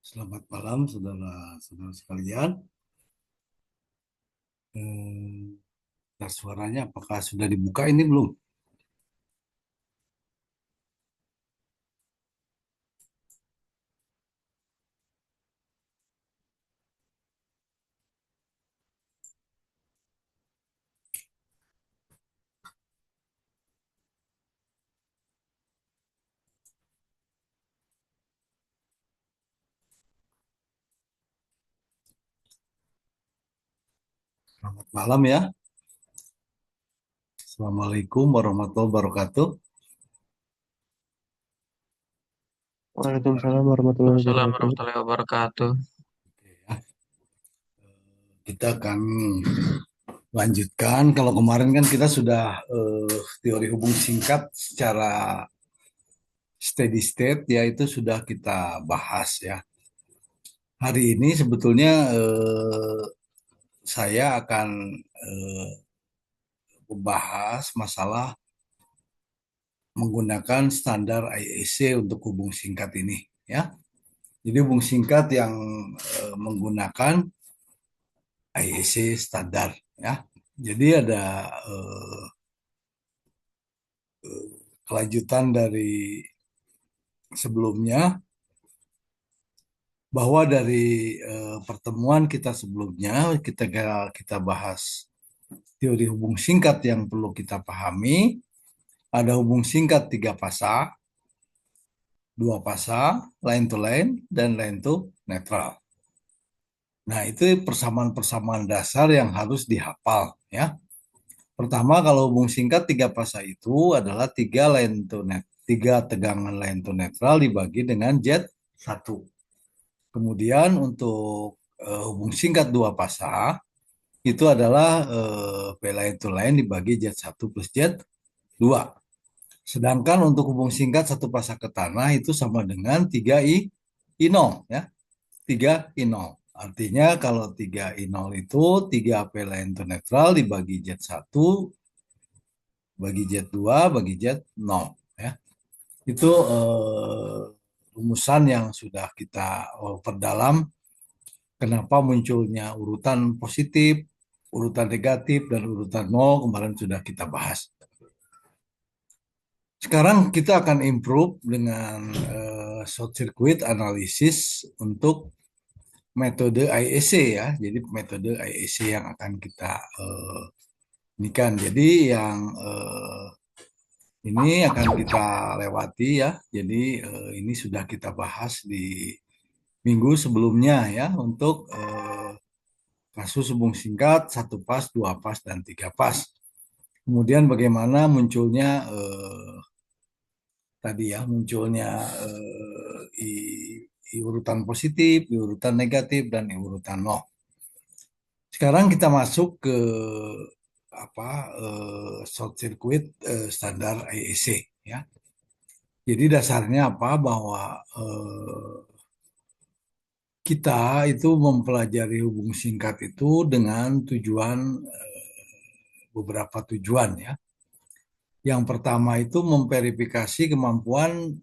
Selamat malam, saudara-saudara sekalian. Suaranya apakah sudah dibuka ini belum? Selamat malam ya. Assalamualaikum warahmatullahi wabarakatuh. Waalaikumsalam warahmatullahi Waalaikumsalam wabarakatuh. warahmatullahi wabarakatuh. Kita akan lanjutkan. Kalau kemarin kan kita sudah teori hubung singkat secara steady state, ya itu sudah kita bahas ya. Hari ini sebetulnya saya akan membahas masalah menggunakan standar IEC untuk hubung singkat ini ya. Jadi hubung singkat yang menggunakan IEC standar ya. Jadi ada eh, kelanjutan dari sebelumnya, bahwa dari pertemuan kita sebelumnya kita bahas teori hubung singkat yang perlu kita pahami. Ada hubung singkat tiga fasa, dua fasa, line to line, dan line to netral. Nah, itu persamaan-persamaan dasar yang harus dihafal ya. Pertama, kalau hubung singkat tiga fasa itu adalah tiga line to net, tiga tegangan line to netral dibagi dengan jet satu. Kemudian untuk hubung singkat dua fasa itu adalah P line to line dibagi jet satu plus jet dua. Sedangkan untuk hubung singkat satu fasa ke tanah itu sama dengan 3 I 0 ya. 3 I 0. Artinya kalau 3 I 0 itu 3 P line to netral dibagi jet satu bagi jet 2 bagi jet nol ya. Itu rumusan yang sudah kita perdalam kenapa munculnya urutan positif, urutan negatif, dan urutan nol kemarin sudah kita bahas. Sekarang kita akan improve dengan short circuit analysis untuk metode IEC ya. Jadi metode IEC yang akan kita ini kan. Jadi yang ini akan kita lewati ya. Jadi ini sudah kita bahas di minggu sebelumnya ya untuk kasus hubung singkat satu pas, dua pas, dan tiga pas. Kemudian bagaimana munculnya tadi ya munculnya urutan positif, urutan negatif, dan urutan nol. Sekarang kita masuk ke apa short circuit standar IEC ya. Jadi dasarnya apa bahwa kita itu mempelajari hubung singkat itu dengan tujuan beberapa tujuan ya. Yang pertama itu memverifikasi kemampuan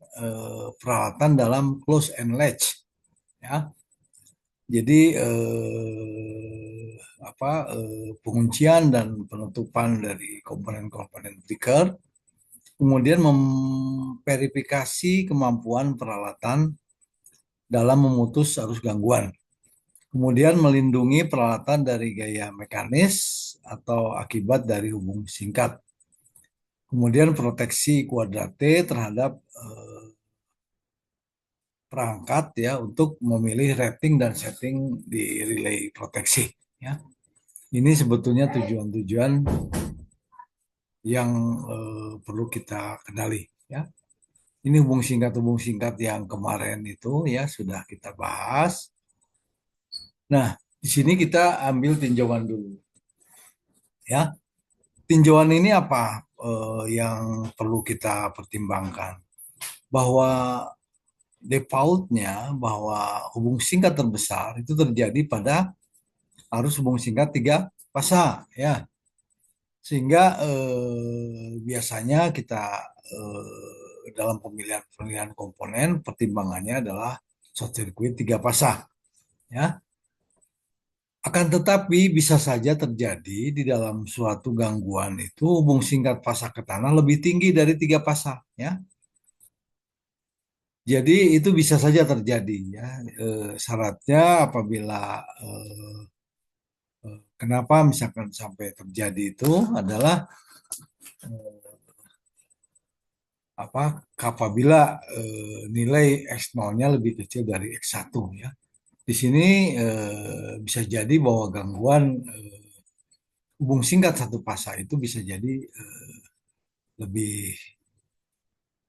peralatan dalam close and latch ya. Jadi penguncian dan penutupan dari komponen-komponen breaker, kemudian memverifikasi kemampuan peralatan dalam memutus arus gangguan, kemudian melindungi peralatan dari gaya mekanis atau akibat dari hubung singkat, kemudian proteksi kuadrate terhadap perangkat ya untuk memilih rating dan setting di relay proteksi ya. Ini sebetulnya tujuan-tujuan yang perlu kita kenali ya. Ini hubung singkat yang kemarin itu ya sudah kita bahas. Nah, di sini kita ambil tinjauan dulu ya. Tinjauan ini apa yang perlu kita pertimbangkan? Bahwa defaultnya bahwa hubung singkat terbesar itu terjadi pada arus hubung singkat tiga fasa ya. Sehingga biasanya kita dalam pemilihan komponen pertimbangannya adalah short circuit tiga pasang, ya. Akan tetapi bisa saja terjadi di dalam suatu gangguan itu hubung singkat fasa ke tanah lebih tinggi dari tiga fasa, ya. Jadi itu bisa saja terjadi, ya. Syaratnya apabila eh, kenapa misalkan sampai terjadi itu adalah apa apabila nilai X0-nya lebih kecil dari X1, ya. Di sini bisa jadi bahwa gangguan hubung singkat satu fasa itu bisa jadi lebih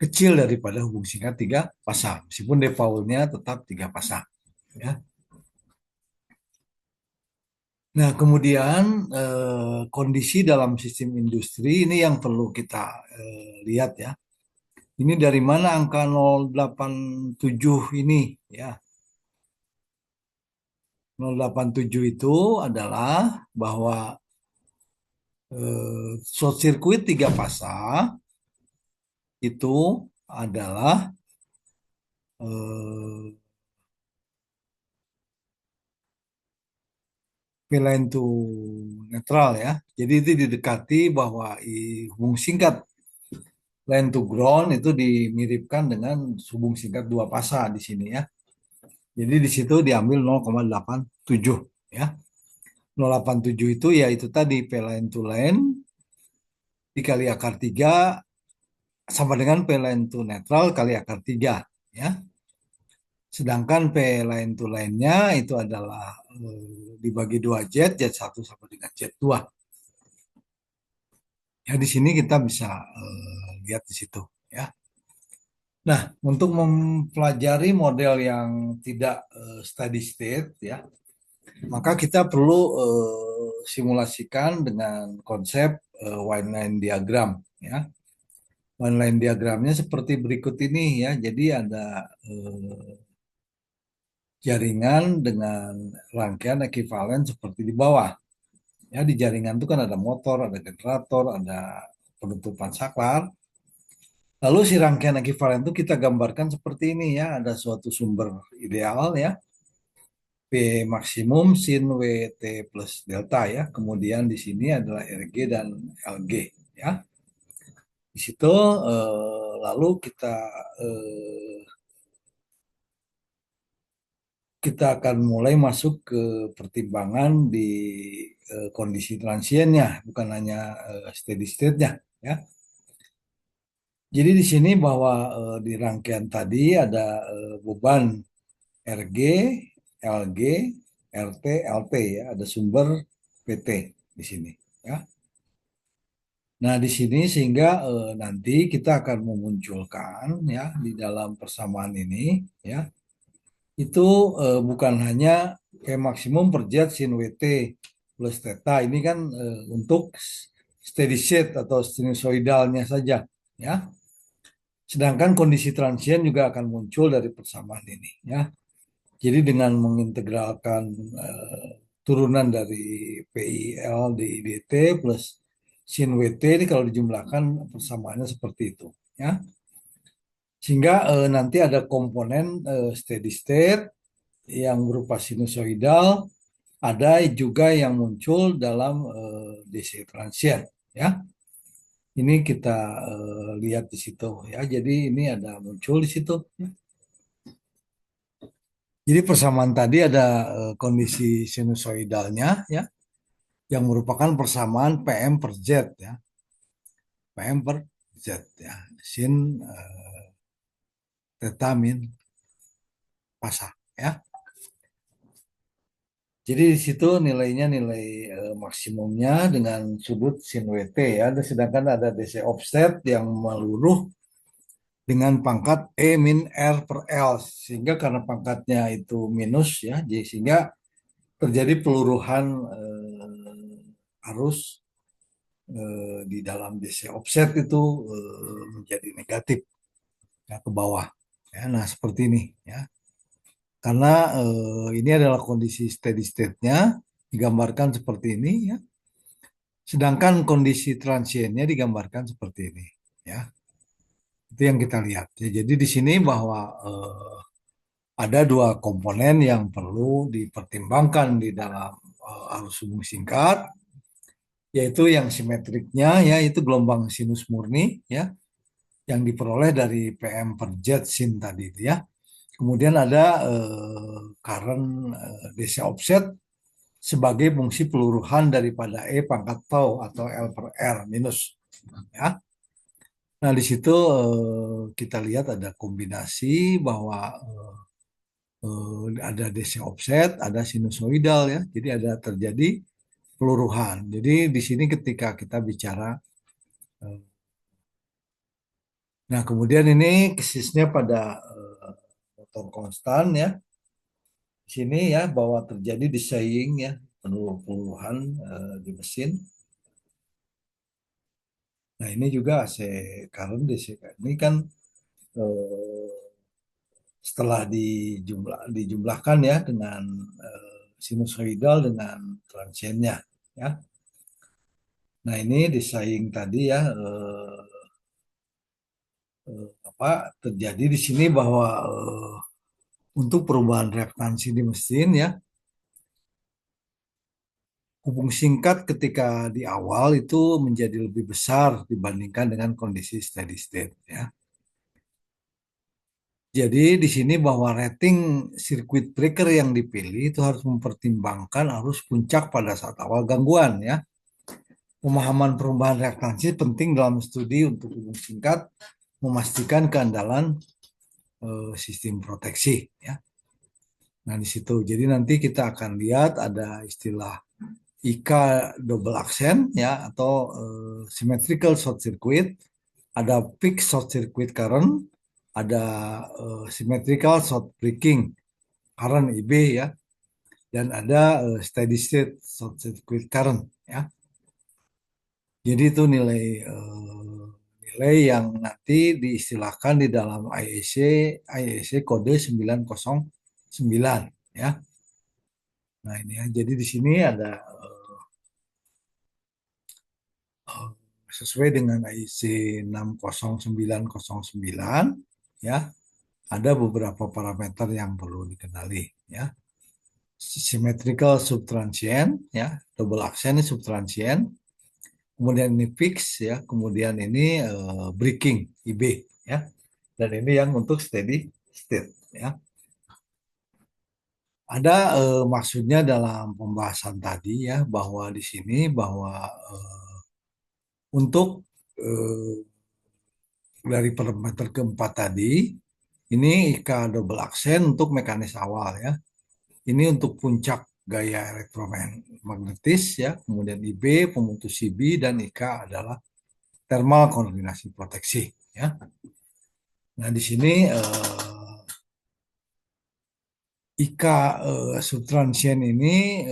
kecil daripada hubung singkat tiga pasang, meskipun defaultnya tetap tiga pasang. Ya. Nah, kemudian kondisi dalam sistem industri ini yang perlu kita lihat, ya. Ini dari mana angka 087 ini, ya. 087 itu adalah bahwa short circuit tiga fasa itu adalah eh, P-line to netral, ya. Jadi itu didekati bahwa hubung singkat line to ground itu dimiripkan dengan hubung singkat dua fasa di sini, ya. Jadi di situ diambil 0,87, ya. 0,87 itu ya itu tadi P-line to line dikali akar 3 sama dengan P-line to netral kali akar 3, ya. Sedangkan P line to line-nya itu adalah dibagi dua Z 1 sama dengan Z 2. Ya, di sini kita bisa lihat di situ, ya. Nah, untuk mempelajari model yang tidak steady state, ya, maka kita perlu simulasikan dengan konsep one line diagram, ya. One line diagramnya seperti berikut ini, ya. Jadi ada jaringan dengan rangkaian ekuivalen seperti di bawah. Ya, di jaringan itu kan ada motor, ada generator, ada penutupan saklar. Lalu si rangkaian ekuivalen itu kita gambarkan seperti ini, ya. Ada suatu sumber ideal, ya. P maksimum sin WT plus delta, ya. Kemudian di sini adalah RG dan LG, ya. Di situ lalu eh, kita akan mulai masuk ke pertimbangan di kondisi transiennya, bukan hanya steady state-nya, ya. Jadi di sini bahwa di rangkaian tadi ada beban RG, LG, RT, LT, ya, ada sumber PT di sini, ya. Nah, di sini sehingga nanti kita akan memunculkan, ya, di dalam persamaan ini, ya, itu bukan hanya P maksimum per jet sin WT plus theta, ini kan untuk steady state atau sinusoidalnya saja, ya. Sedangkan kondisi transien juga akan muncul dari persamaan ini, ya. Jadi dengan mengintegralkan eh, turunan dari PIL di DT plus sin WT ini kalau dijumlahkan persamaannya seperti itu, ya. Sehingga nanti ada komponen steady state yang berupa sinusoidal, ada juga yang muncul dalam DC transient, ya. Ini kita lihat di situ, ya. Jadi ini ada muncul di situ. Jadi persamaan tadi ada kondisi sinusoidalnya, ya, yang merupakan persamaan PM per Z, ya. PM per Z, ya. Sin theta min pasa, ya. Jadi di situ nilainya nilai maksimumnya dengan sudut sin WT, ya. Dan sedangkan ada DC offset yang meluruh dengan pangkat E min R per L, sehingga karena pangkatnya itu minus, ya, jadi sehingga terjadi peluruhan arus di dalam DC offset itu menjadi negatif, ya, ke bawah, ya. Nah, seperti ini, ya. Karena ini adalah kondisi steady state-nya digambarkan seperti ini, ya. Sedangkan kondisi transiennya digambarkan seperti ini, ya. Itu yang kita lihat, ya. Jadi di sini bahwa ada dua komponen yang perlu dipertimbangkan di dalam arus hubung singkat, yaitu yang simetriknya, ya itu gelombang sinus murni, ya yang diperoleh dari PM per jet sin tadi itu, ya. Kemudian ada current DC offset sebagai fungsi peluruhan daripada E pangkat tau atau L per R minus, ya. Nah, di situ kita lihat ada kombinasi bahwa ada DC offset, ada sinusoidal, ya. Jadi ada terjadi peluruhan. Jadi di sini ketika kita bicara, eh, nah kemudian ini kesisnya pada motor konstan, ya. Di sini ya bahwa terjadi desaing, ya, peluruhan di mesin. Nah ini juga AC current DC ini kan eh, setelah dijumlahkan ya dengan sinusoidal dengan transiennya, ya. Nah ini desain tadi ya, apa terjadi di sini bahwa untuk perubahan reaktansi di mesin, ya, hubung singkat ketika di awal itu menjadi lebih besar dibandingkan dengan kondisi steady state, ya. Jadi di sini bahwa rating sirkuit breaker yang dipilih itu harus mempertimbangkan arus puncak pada saat awal gangguan, ya. Pemahaman perubahan reaktansi penting dalam studi untuk hubung singkat memastikan keandalan sistem proteksi, ya. Nah, di situ. Jadi nanti kita akan lihat ada istilah IK double accent, ya, atau symmetrical short circuit, ada fixed short circuit current, ada symmetrical short breaking current IB, ya, dan ada steady state short circuit current, ya. Jadi itu nilai yang nanti diistilahkan di dalam IEC kode 909, ya. Nah, ini ya. Jadi di sini ada eh, sesuai dengan IEC 60909, ya, ada beberapa parameter yang perlu dikenali, ya. Symmetrical subtransient, ya, double accent subtransient, kemudian ini fix, ya, kemudian ini breaking IB, ya, dan ini yang untuk steady state, ya. Ada maksudnya dalam pembahasan tadi, ya, bahwa di sini bahwa untuk eh, dari parameter keempat tadi, ini IK double aksen untuk mekanis awal, ya. Ini untuk puncak gaya elektromagnetis, ya. Kemudian IB pemutus CB dan IK adalah thermal koordinasi proteksi, ya. Nah, di sini IK subtransient ini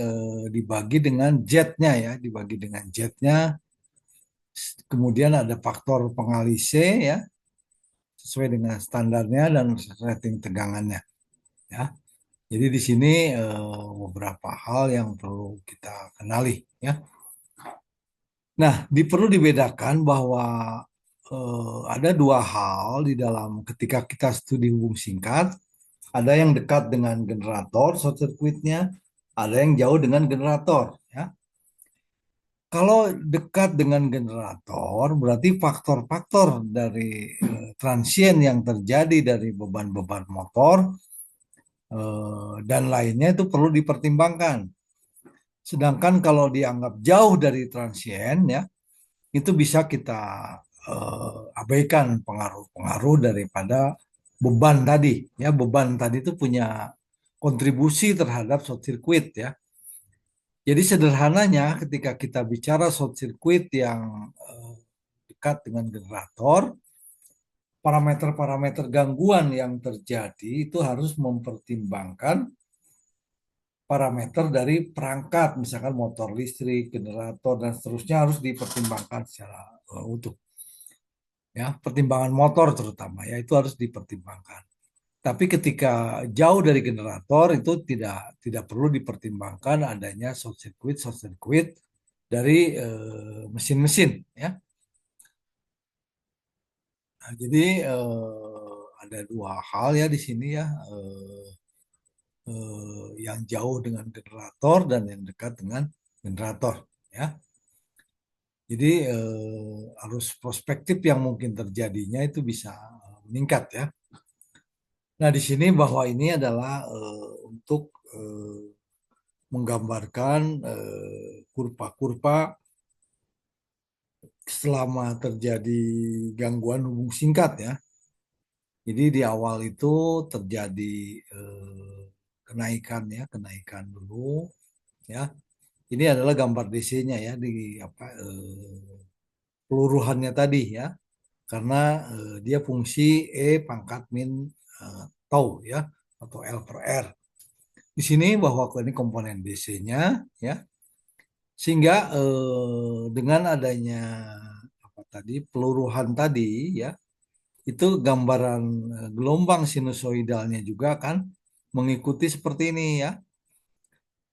dibagi dengan jetnya, ya, dibagi dengan jetnya. Kemudian ada faktor pengalih C, ya, sesuai dengan standarnya dan rating tegangannya, ya. Jadi di sini beberapa hal yang perlu kita kenali, ya. Nah, perlu dibedakan bahwa ada dua hal di dalam ketika kita studi hubung singkat. Ada yang dekat dengan generator short circuitnya, ada yang jauh dengan generator, ya. Kalau dekat dengan generator, berarti faktor-faktor dari transien yang terjadi dari beban-beban motor dan lainnya itu perlu dipertimbangkan. Sedangkan kalau dianggap jauh dari transien, ya, itu bisa kita abaikan pengaruh-pengaruh daripada beban tadi. Ya, beban tadi itu punya kontribusi terhadap short circuit, ya. Jadi sederhananya ketika kita bicara short circuit yang dekat dengan generator, parameter-parameter gangguan yang terjadi itu harus mempertimbangkan parameter dari perangkat, misalkan motor listrik, generator, dan seterusnya harus dipertimbangkan secara utuh. Ya, pertimbangan motor terutama, ya, itu harus dipertimbangkan. Tapi ketika jauh dari generator itu tidak perlu dipertimbangkan adanya short circuit dari mesin-mesin, ya. Nah, jadi ada dua hal ya di sini ya, yang jauh dengan generator dan yang dekat dengan generator ya. Jadi arus prospektif yang mungkin terjadinya itu bisa meningkat ya. Nah, di sini bahwa ini adalah untuk menggambarkan kurva-kurva selama terjadi gangguan hubung singkat ya. Jadi di awal itu terjadi kenaikan ya, kenaikan dulu ya. Ini adalah gambar DC-nya ya di apa peluruhannya tadi ya. Karena dia fungsi E pangkat min tau ya atau L per R. Di sini bahwa ini komponen DC-nya ya. Sehingga dengan adanya apa tadi peluruhan tadi ya, itu gambaran gelombang sinusoidalnya juga kan mengikuti seperti ini ya.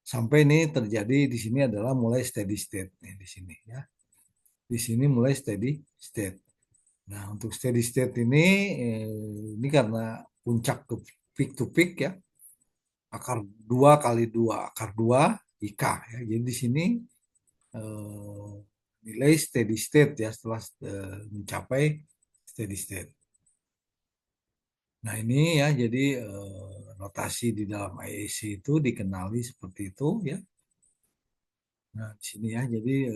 Sampai ini terjadi di sini adalah mulai steady state nih di sini ya. Di sini mulai steady state. Nah, untuk steady state ini karena puncak ke peak to peak ya, akar 2 kali 2 akar 2 IK ya. Jadi di sini eh, nilai steady state ya setelah mencapai steady state. Nah, ini ya jadi notasi di dalam IEC itu dikenali seperti itu ya. Nah, di sini ya jadi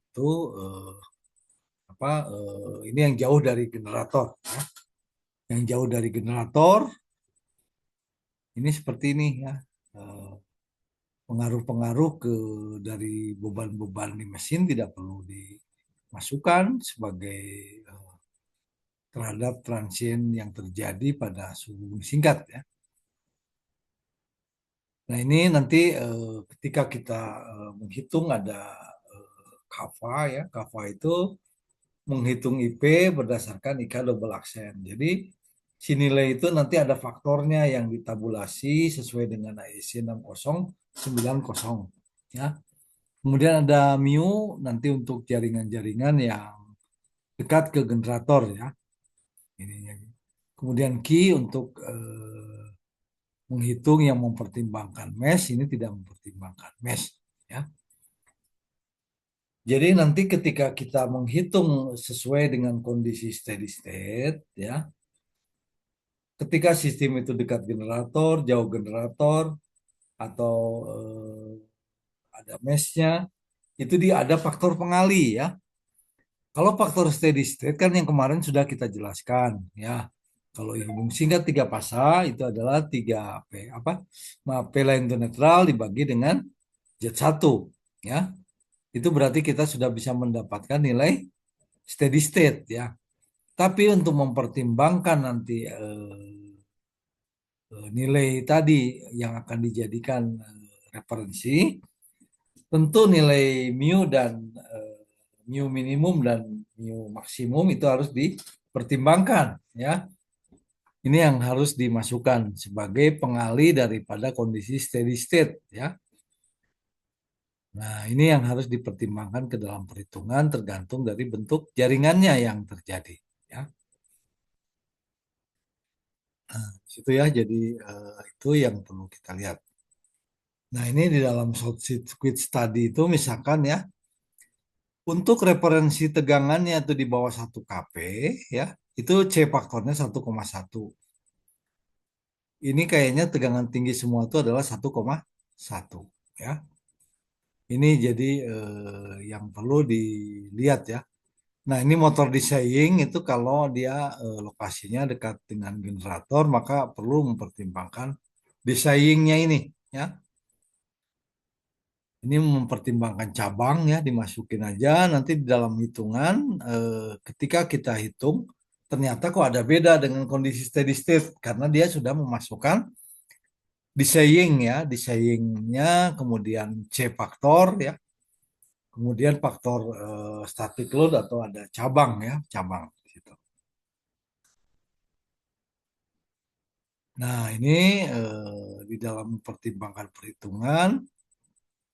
itu apa ini yang jauh dari generator ya. Yang jauh dari generator ini seperti ini ya. Eh, Pengaruh-pengaruh ke dari beban-beban di mesin tidak perlu dimasukkan sebagai terhadap transien yang terjadi pada suhu singkat ya. Nah, ini nanti ketika kita menghitung ada kava ya, kava itu menghitung IP berdasarkan IK double aksen. Jadi si nilai itu nanti ada faktornya yang ditabulasi sesuai dengan IEC 60900 ya. Kemudian ada mu nanti untuk jaringan-jaringan yang dekat ke generator ya. Ininya. Kemudian key untuk menghitung yang mempertimbangkan mesh ini tidak mempertimbangkan mesh ya. Jadi nanti ketika kita menghitung sesuai dengan kondisi steady state ya, ketika sistem itu dekat generator, jauh generator atau ada meshnya, itu dia ada faktor pengali ya. Kalau faktor steady state kan yang kemarin sudah kita jelaskan ya. Kalau hubung singkat tiga fasa itu adalah tiga P apa? Maaf, P line to netral dibagi dengan Z1 ya. Itu berarti kita sudah bisa mendapatkan nilai steady state ya. Tapi untuk mempertimbangkan nanti nilai tadi yang akan dijadikan referensi, tentu nilai mu dan mu minimum dan mu maksimum itu harus dipertimbangkan ya. Ini yang harus dimasukkan sebagai pengali daripada kondisi steady state ya. Nah, ini yang harus dipertimbangkan ke dalam perhitungan tergantung dari bentuk jaringannya yang terjadi ya. Nah, itu ya jadi itu yang perlu kita lihat. Nah, ini di dalam short circuit study itu misalkan ya, untuk referensi tegangannya itu di bawah 1 kP ya, itu C faktornya 1,1. Ini kayaknya tegangan tinggi semua itu adalah 1,1 ya. Ini jadi yang perlu dilihat ya. Nah, ini motor disaying itu kalau dia lokasinya dekat dengan generator maka perlu mempertimbangkan disayingnya ini ya. Ini mempertimbangkan cabang ya, dimasukin aja nanti di dalam hitungan ketika kita hitung ternyata kok ada beda dengan kondisi steady state karena dia sudah memasukkan disaying ya, disayingnya kemudian C faktor ya, kemudian faktor static load atau ada cabang ya, cabang gitu. Nah, ini di dalam pertimbangan perhitungan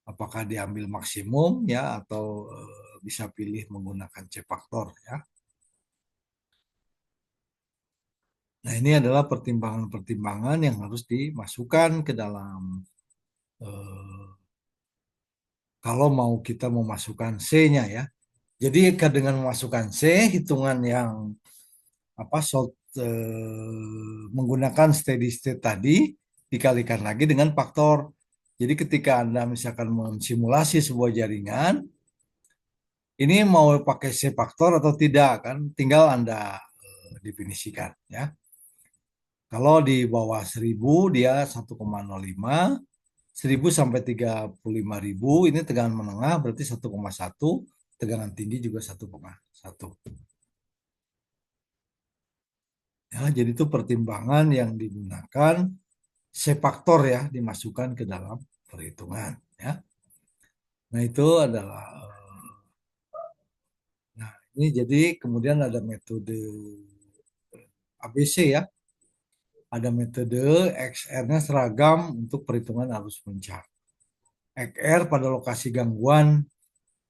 apakah diambil maksimum ya atau bisa pilih menggunakan C faktor ya. Nah, ini adalah pertimbangan-pertimbangan yang harus dimasukkan ke dalam eh, kalau mau kita memasukkan C-nya ya. Jadi dengan memasukkan C, hitungan yang menggunakan steady state tadi dikalikan lagi dengan faktor. Jadi ketika Anda misalkan mensimulasi sebuah jaringan, ini mau pakai C faktor atau tidak kan tinggal Anda definisikan ya. Kalau di bawah 1000 dia 1,05, 1000 sampai 35.000 ini tegangan menengah berarti 1,1, tegangan tinggi juga 1,1. Ya, jadi itu pertimbangan yang digunakan C faktor ya dimasukkan ke dalam perhitungan ya. Nah, itu adalah nah ini jadi kemudian ada metode ABC ya. Ada metode XR-nya seragam untuk perhitungan arus puncak. XR pada lokasi gangguan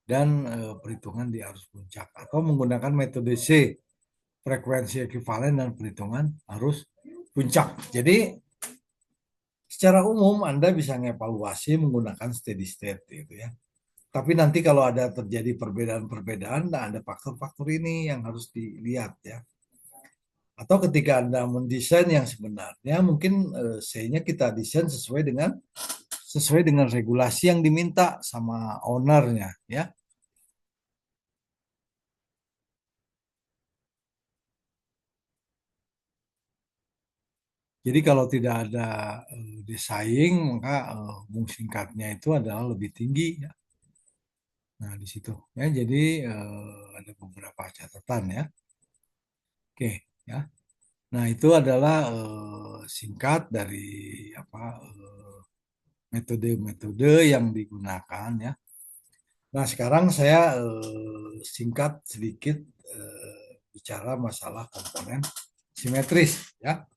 dan perhitungan di arus puncak atau menggunakan metode C, frekuensi ekuivalen dan perhitungan arus puncak. Jadi secara umum Anda bisa mengevaluasi menggunakan steady state gitu ya. Tapi nanti kalau ada terjadi perbedaan-perbedaan, nah ada faktor-faktor ini yang harus dilihat ya. Atau ketika Anda mendesain yang sebenarnya, mungkin C-nya kita desain sesuai dengan regulasi yang diminta sama ownernya ya. Jadi kalau tidak ada desain, maka hubung singkatnya itu adalah lebih tinggi ya. Nah, di situ ya. Jadi ada beberapa catatan ya. Oke ya. Nah, itu adalah singkat dari apa metode-metode yang digunakan ya. Nah, sekarang saya singkat sedikit bicara masalah komponen simetris ya.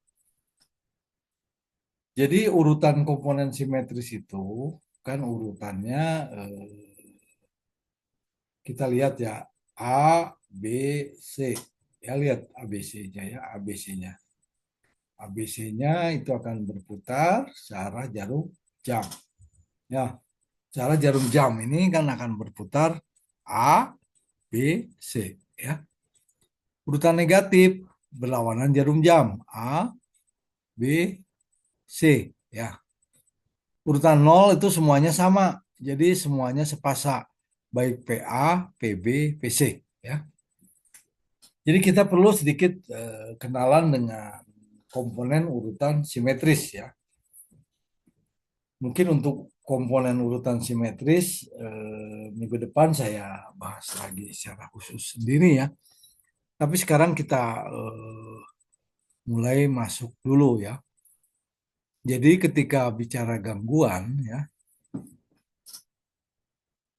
Jadi urutan komponen simetris itu kan urutannya kita lihat ya A, B, C. Ya lihat ABC-nya ya, ABC-nya. ABC-nya itu akan berputar searah jarum jam. Ya, searah jarum jam ini kan akan berputar A, B, C ya. Urutan negatif berlawanan jarum jam A, B, C ya. Urutan 0 itu semuanya sama. Jadi semuanya sepasa baik PA, PB, PC ya. Jadi kita perlu sedikit kenalan dengan komponen urutan simetris ya. Mungkin untuk komponen urutan simetris minggu depan saya bahas lagi secara khusus sendiri ya. Tapi sekarang kita mulai masuk dulu ya. Jadi ketika bicara gangguan ya,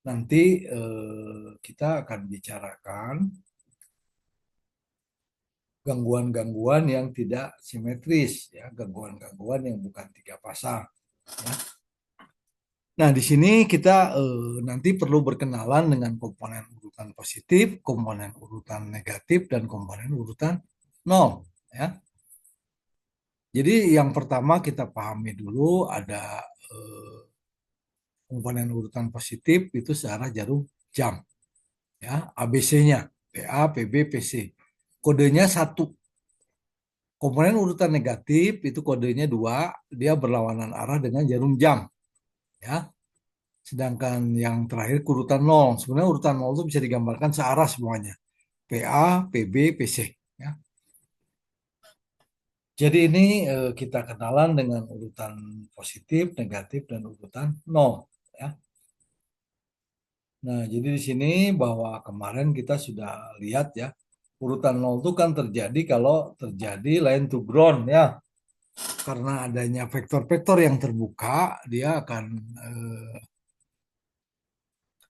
nanti kita akan bicarakan gangguan-gangguan yang tidak simetris ya, gangguan-gangguan yang bukan tiga pasang ya. Nah, di sini kita nanti perlu berkenalan dengan komponen urutan positif, komponen urutan negatif, dan komponen urutan nol ya. Jadi yang pertama kita pahami dulu ada eh, komponen urutan positif itu searah jarum jam ya, ABC-nya PA, PB, PC. Kodenya satu. Komponen urutan negatif itu kodenya dua, dia berlawanan arah dengan jarum jam ya. Sedangkan yang terakhir urutan nol. Sebenarnya urutan nol itu bisa digambarkan searah semuanya. PA, PB, PC ya. Jadi ini kita kenalan dengan urutan positif, negatif, dan urutan nol ya. Nah, jadi di sini bahwa kemarin kita sudah lihat ya, urutan nol itu kan terjadi kalau terjadi line to ground ya. Karena adanya vektor-vektor yang terbuka, dia akan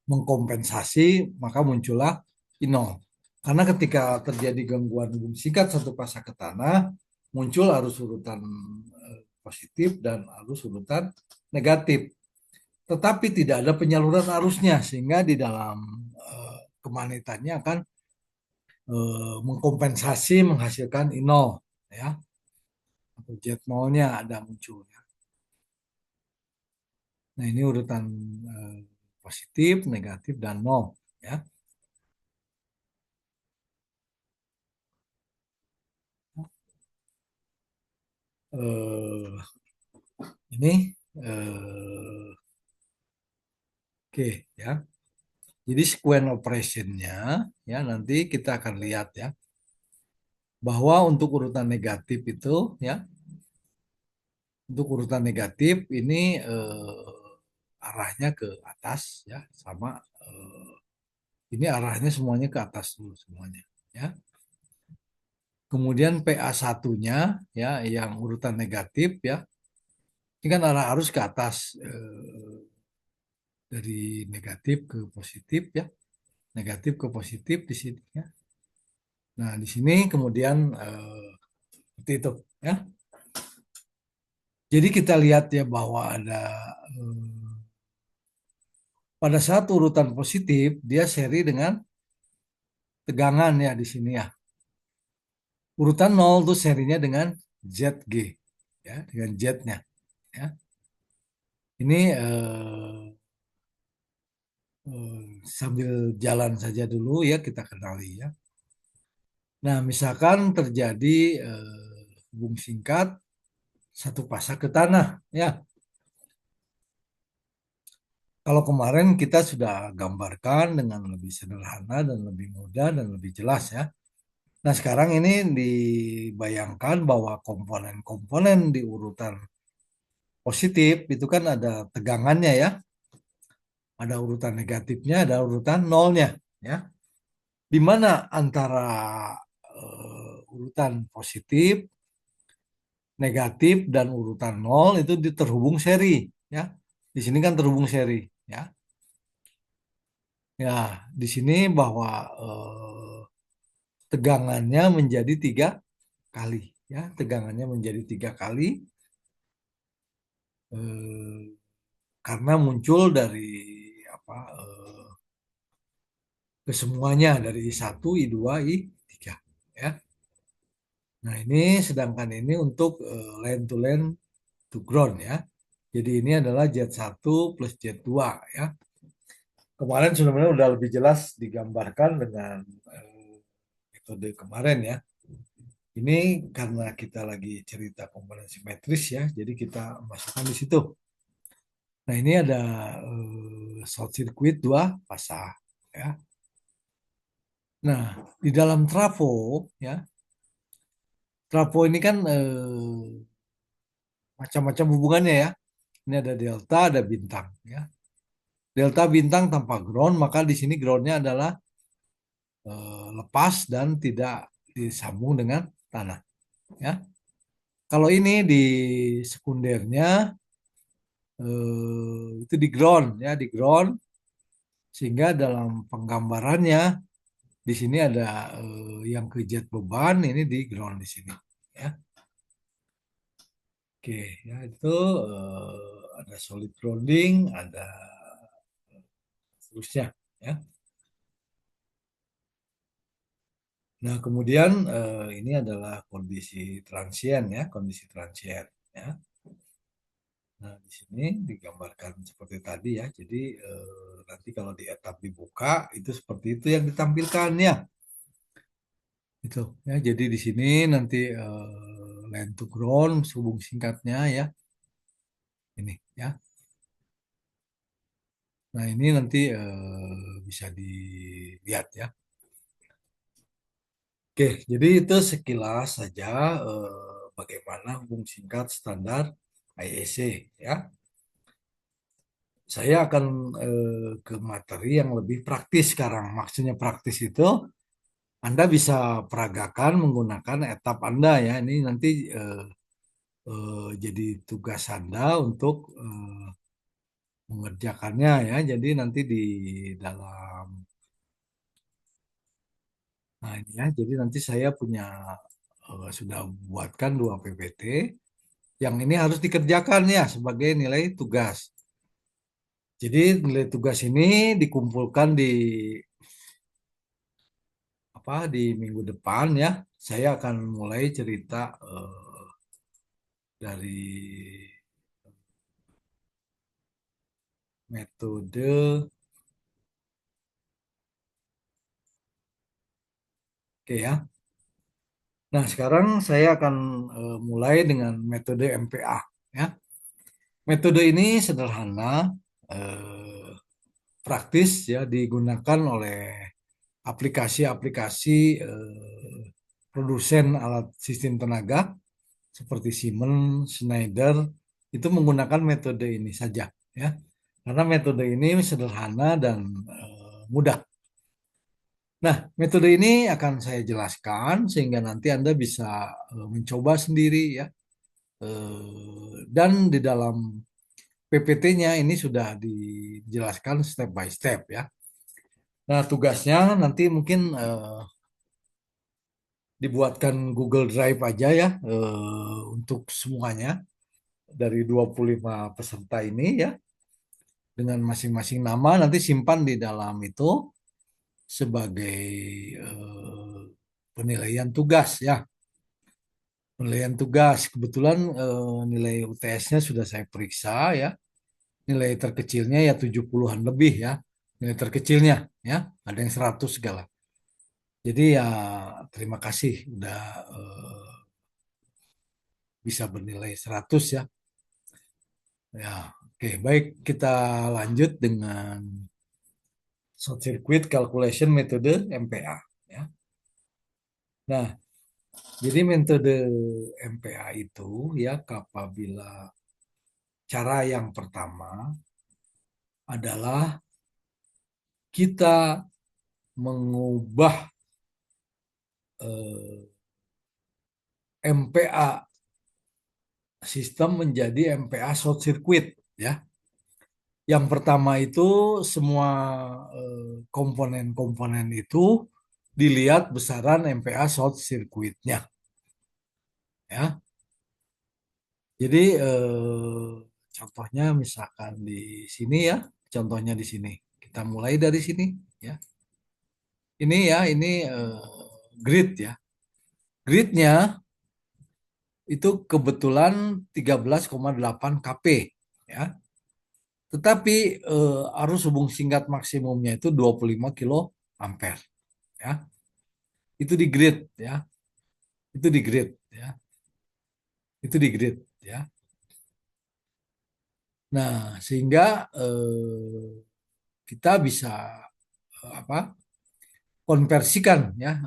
mengkompensasi, maka muncullah inol. Karena ketika terjadi gangguan hubung singkat satu fasa ke tanah, muncul arus urutan positif dan arus urutan negatif. Tetapi tidak ada penyaluran arusnya, sehingga di dalam kemanitannya akan mengkompensasi menghasilkan inol. Ya. jet nolnya ada muncul ya. Nah, ini urutan eh, positif, negatif, dan nol ya. Eh, ini oke ya. Jadi sequence operationnya ya nanti kita akan lihat ya bahwa untuk urutan negatif itu ya untuk urutan negatif ini arahnya ke atas ya sama eh, ini arahnya semuanya ke atas dulu semuanya ya. Kemudian PA satunya ya yang urutan negatif ya ini kan arah arus ke atas dari negatif ke positif ya negatif ke positif di sini ya. Nah di sini kemudian seperti itu ya. Jadi kita lihat ya bahwa ada pada saat urutan positif dia seri dengan tegangan ya di sini ya. Urutan nol tuh serinya dengan ZG ya, dengan Z-nya ya. Ini sambil jalan saja dulu ya kita kenali ya. Nah, misalkan terjadi hubung singkat satu pasak ke tanah ya. Kalau kemarin kita sudah gambarkan dengan lebih sederhana dan lebih mudah dan lebih jelas ya. Nah, sekarang ini dibayangkan bahwa komponen-komponen di urutan positif itu kan ada tegangannya ya, ada urutan negatifnya, ada urutan nolnya ya. Di mana antara urutan positif, negatif dan urutan nol itu terhubung seri ya. Di sini kan terhubung seri ya. Ya, di sini bahwa tegangannya menjadi tiga kali ya, tegangannya menjadi tiga kali eh, karena muncul dari apa kesemuanya dari I1, I2, I3 ya. Nah, ini sedangkan ini untuk line to line to ground ya. Jadi ini adalah Z1 plus Z2 ya. Kemarin sebenarnya udah lebih jelas digambarkan dengan metode kemarin ya. Ini karena kita lagi cerita komponen simetris ya, jadi kita masukkan di situ. Nah, ini ada short circuit dua pasang ya. Nah, di dalam trafo ya, trafo ini kan macam-macam hubungannya ya. Ini ada delta, ada bintang ya. Delta bintang tanpa ground, maka di sini groundnya adalah lepas dan tidak disambung dengan tanah ya. Kalau ini di sekundernya itu di ground ya, di ground sehingga dalam penggambarannya di sini ada yang ke jet beban ini di ground di sini ya. Oke, ya itu ada solid grounding, ada seterusnya ya. Nah, kemudian ini adalah kondisi transien ya, kondisi transien ya. Nah, di sini digambarkan seperti tadi ya. Jadi nanti kalau di etap dibuka itu seperti itu yang ditampilkan ya. Itu ya. Jadi di sini nanti line to ground hubung singkatnya ya. Ini ya. Nah, ini nanti bisa dilihat ya. Oke, jadi itu sekilas saja bagaimana hubung singkat standar IEC ya. Saya akan ke materi yang lebih praktis sekarang. Maksudnya praktis itu Anda bisa peragakan menggunakan etap Anda ya. Ini nanti jadi tugas Anda untuk mengerjakannya ya. Jadi nanti di dalam nah ini ya. Jadi nanti saya punya sudah buatkan dua PPT yang ini harus dikerjakan ya sebagai nilai tugas. Jadi nilai tugas ini dikumpulkan di apa di minggu depan ya. Saya akan mulai cerita dari metode. Oke ya. Nah, sekarang saya akan mulai dengan metode MPA ya. Metode ini sederhana, eh, praktis ya, digunakan oleh aplikasi-aplikasi produsen alat sistem tenaga seperti Siemens, Schneider itu menggunakan metode ini saja ya. Karena metode ini sederhana dan mudah. Nah, metode ini akan saya jelaskan sehingga nanti Anda bisa mencoba sendiri ya. Dan di dalam PPT-nya ini sudah dijelaskan step by step ya. Nah, tugasnya nanti mungkin dibuatkan Google Drive aja ya untuk semuanya dari 25 peserta ini ya dengan masing-masing nama nanti simpan di dalam itu sebagai eh, penilaian tugas ya. Penilaian tugas kebetulan nilai UTS-nya sudah saya periksa ya. Nilai terkecilnya ya 70-an lebih ya. Nilai terkecilnya ya, ada yang 100 segala. Jadi ya terima kasih udah bisa bernilai 100 ya. Ya, oke, baik kita lanjut dengan short circuit calculation metode MPA ya. Nah, jadi metode MPA itu ya apabila cara yang pertama adalah kita mengubah MPA sistem menjadi MPA short circuit ya. Yang pertama itu semua komponen-komponen itu dilihat besaran MPA short circuitnya ya. Jadi contohnya misalkan di sini ya, contohnya di sini. Kita mulai dari sini ya. Ini ya, ini grid ya. Gridnya itu kebetulan 13,8 kP ya. Tetapi arus hubung singkat maksimumnya itu 25 kilo ampere ya. Itu di grid ya. Itu di grid ya. Itu di grid ya. Nah, sehingga kita bisa apa? Konversikan ya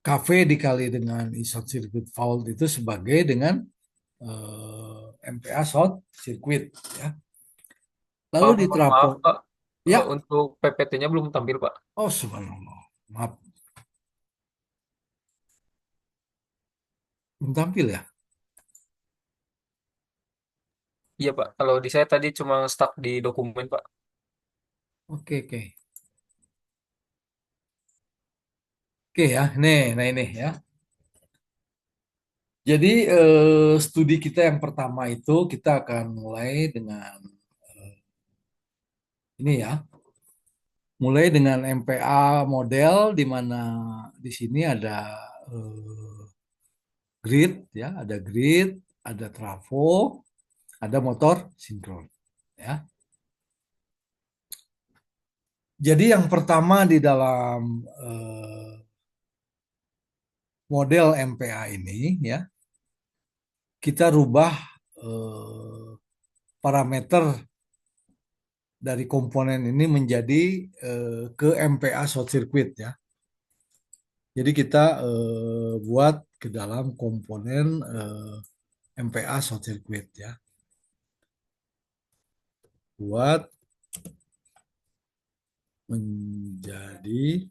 KV dikali dengan short circuit fault itu sebagai dengan MPA short circuit ya. Lalu di Mohon trafo maaf, Pak. ya. Untuk PPT-nya belum tampil, Pak. Oh, subhanallah. Maaf, belum tampil ya. Iya, Pak. Kalau di saya tadi cuma stuck di dokumen, Pak. Oke, oke. Oke ya. Nih, nah ini ya. Jadi studi kita yang pertama itu kita akan mulai dengan ini ya. Mulai dengan MPA model di mana di sini ada eh, grid ya, ada grid, ada trafo, ada motor sinkron ya. Jadi yang pertama di dalam model MPA ini ya, kita rubah eh, parameter dari komponen ini menjadi ke MPA short circuit ya. Jadi kita buat ke dalam komponen MPA short circuit ya. Buat menjadi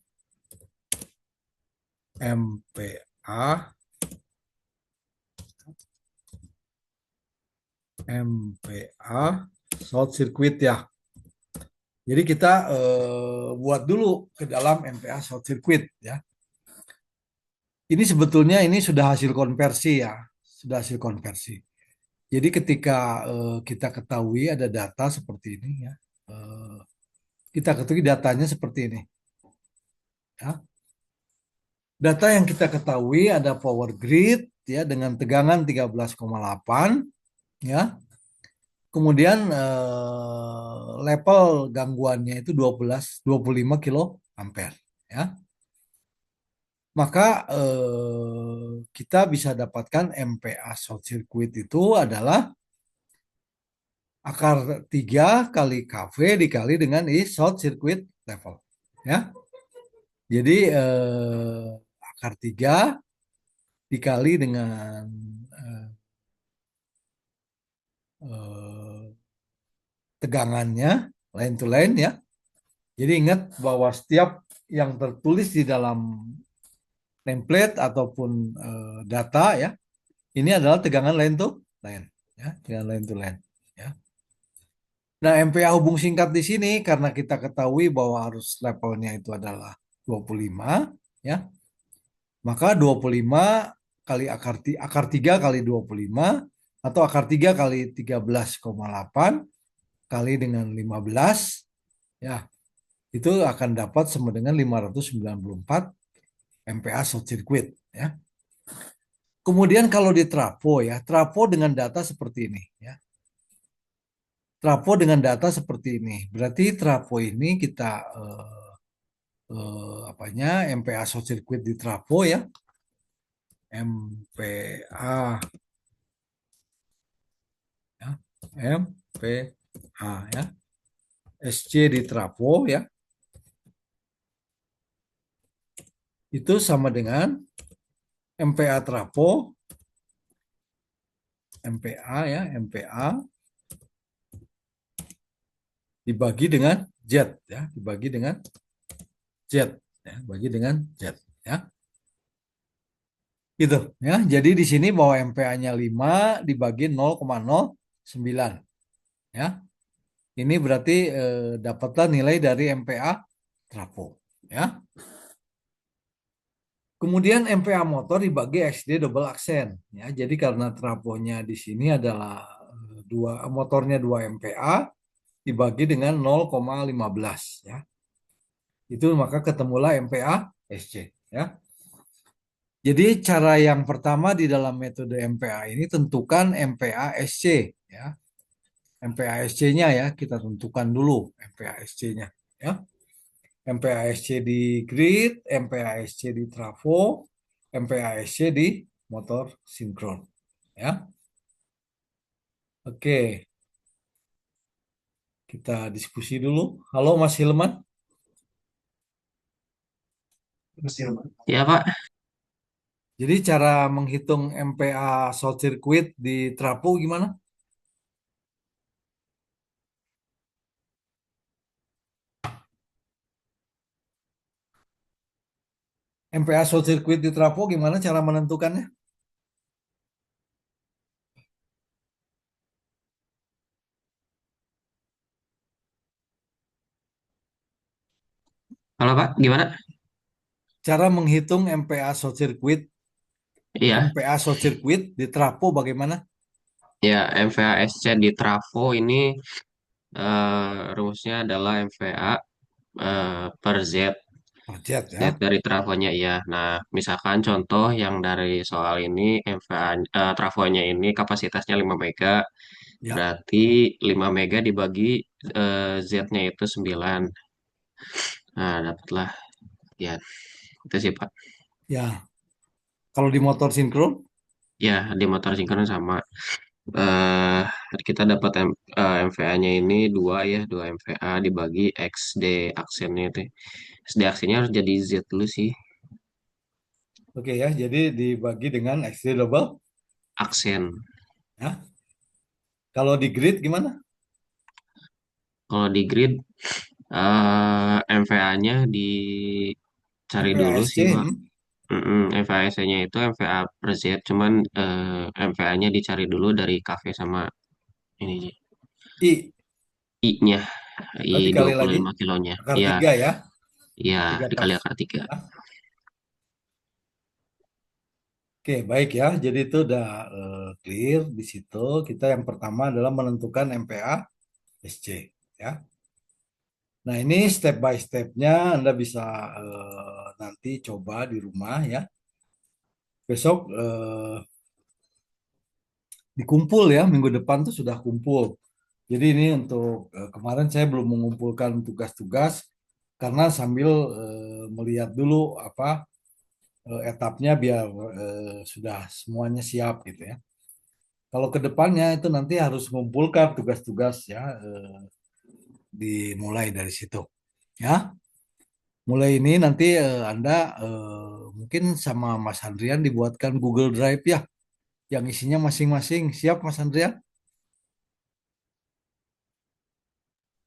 MPA MPA short circuit ya. Jadi kita buat dulu ke dalam MPA short circuit ya. Ini sebetulnya ini sudah hasil konversi ya, sudah hasil konversi. Jadi ketika kita ketahui ada data seperti ini ya, eh, kita ketahui datanya seperti ini. Ya. Data yang kita ketahui ada power grid ya dengan tegangan 13,8 ya. Kemudian level gangguannya itu 25 kilo ampere ya. Maka kita bisa dapatkan MPa short circuit itu adalah akar 3 kali KV dikali dengan short circuit level ya. Jadi akar 3 dikali dengan eh, eh, tegangannya line to line ya. Jadi ingat bahwa setiap yang tertulis di dalam template ataupun data ya, ini adalah tegangan line to line ya, tegangan line to line ya. Nah, MPa hubung singkat di sini karena kita ketahui bahwa arus levelnya itu adalah 25 ya. Maka 25 kali akar 3 kali 25 atau akar 3 kali 13,8 kali dengan 15 ya. Itu akan dapat sama dengan 594 MPa short circuit ya. Kemudian kalau di trafo ya, trafo dengan data seperti ini ya. Trafo dengan data seperti ini. Berarti trafo ini kita apanya MPa short circuit di trafo ya. MPa ya, MPa ya. SC di trafo ya. Itu sama dengan MPa trafo MPa ya, MPa dibagi dengan Z ya, dibagi dengan Z ya, bagi dengan Z ya. Gitu ya. Jadi di sini bahwa MPa-nya 5 dibagi 0,09 ya. Ini berarti dapatlah nilai dari MPa trafo ya. Kemudian MPa motor dibagi XD double aksen ya. Jadi karena trafonya di sini adalah dua motornya 2 MPa dibagi dengan 0,15 ya. Itu maka ketemulah MPa SC ya. Jadi cara yang pertama di dalam metode MPa ini tentukan MPa SC ya. MPa SC-nya ya kita tentukan dulu MPa SC-nya ya. MPa SC di grid, MPa SC di trafo, MPa SC di motor sinkron ya. Oke, kita diskusi dulu. Halo Mas Hilman. Ya Pak, Jadi cara menghitung MPa short circuit di trafo gimana? MPa short circuit di trafo gimana cara menentukannya? halo Pak, gimana? Cara menghitung MPa short circuit, Iya, MPa short circuit di trafo bagaimana? ya MVASC di trafo ini rumusnya adalah MVA per Z, Pajet Z ya. dari trafonya ya. Nah, misalkan contoh yang dari soal ini MVA trafonya ini kapasitasnya 5 mega, Ya, berarti 5 mega dibagi Z-nya itu 9. Nah, dapatlah ya itu sih Pak. ya. Kalau di motor sinkron, Ya, di motor sinkron sama. eh Kita dapat MVA-nya ini 2 ya, 2 MVA dibagi XD aksennya itu. XD aksennya harus jadi Z dulu sih, oke ya. Jadi dibagi dengan XD double aksen. ya. Kalau di grid gimana? Kalau di grid MVA-nya dicari dulu MPa sih, SC, Pak. MVA-nya itu MVA per Z, cuman MVA-nya dicari dulu dari KV sama ini I. I-nya, I Oh, dua dikali puluh lagi lima kilonya. akar Iya, 3 ya. iya 3 dikali kali. akar 3. Ya. Oke, baik ya. Jadi itu udah clear di situ. Kita yang pertama adalah menentukan MPa SC ya. Nah, ini step by stepnya Anda bisa nanti coba di rumah ya. Besok dikumpul ya, minggu depan tuh sudah kumpul. Jadi ini untuk kemarin saya belum mengumpulkan tugas-tugas karena sambil melihat dulu apa etapnya biar sudah semuanya siap gitu ya. Kalau ke depannya itu nanti harus mengumpulkan tugas-tugas ya, dimulai dari situ. Ya, mulai ini nanti Anda mungkin sama Mas Andrian dibuatkan Google Drive ya, yang isinya masing-masing. Siap, Mas Andrian?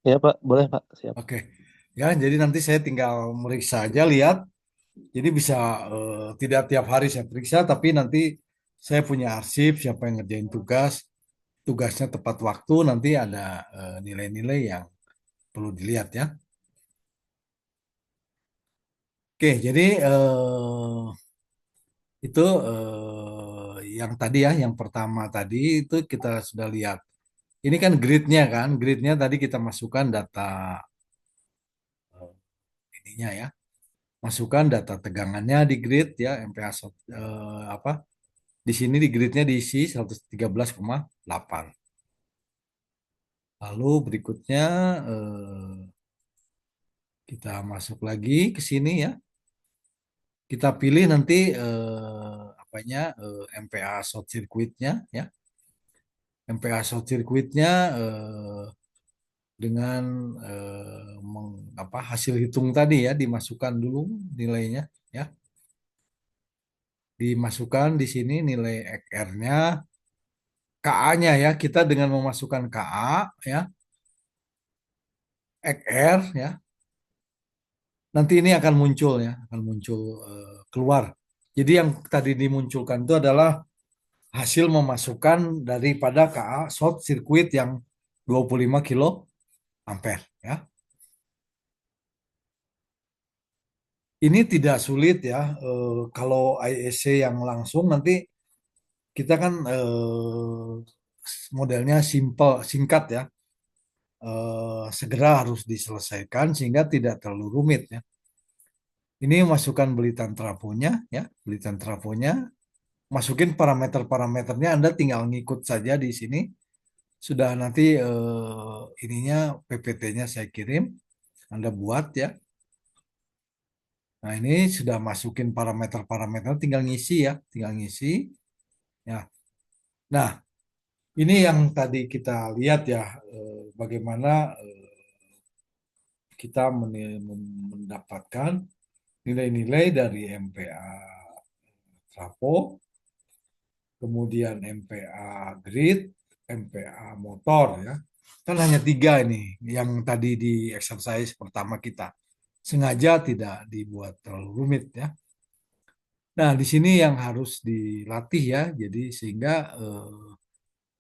Ya Pak, boleh Pak, siap. Oke. Ya, jadi nanti saya tinggal meriksa aja lihat. Jadi bisa tidak tiap hari saya periksa, tapi nanti saya punya arsip siapa yang ngerjain tugas, tugasnya tepat waktu, nanti ada nilai-nilai yang perlu dilihat ya. Oke, jadi itu yang tadi ya, yang pertama tadi itu kita sudah lihat. Ini kan gridnya kan, gridnya tadi kita masukkan data ininya ya, masukkan data tegangannya di grid ya, MPa apa? Di sini di gridnya diisi 113,8. Lalu berikutnya kita masuk lagi ke sini ya. Kita pilih nanti apanya MPa short circuitnya ya. MPa short circuitnya dengan apa hasil hitung tadi ya dimasukkan dulu nilainya ya. Dimasukkan di sini nilai XR-nya, KA-nya ya. Kita dengan memasukkan KA ya, XR ya. Nanti ini akan muncul ya, akan muncul keluar. Jadi yang tadi dimunculkan itu adalah hasil memasukkan daripada KA short circuit yang 25 kilo ampere ya. Ini tidak sulit ya. Kalau IEC yang langsung nanti kita kan modelnya simple, singkat ya. Segera harus diselesaikan sehingga tidak terlalu rumit ya. Ini masukkan belitan trafonya ya, belitan trafonya, masukin parameter-parameternya, Anda tinggal ngikut saja di sini. Sudah nanti ininya PPT-nya saya kirim, Anda buat ya. Nah, ini sudah masukin parameter-parameter, tinggal ngisi ya, tinggal ngisi ya. Nah, ini yang tadi kita lihat ya, bagaimana kita mendapatkan nilai-nilai dari MPa trafo, kemudian MPa grid, MPa motor ya. Kan hanya tiga ini yang tadi di exercise pertama kita. Sengaja tidak dibuat terlalu rumit ya. Nah, di sini yang harus dilatih ya, jadi sehingga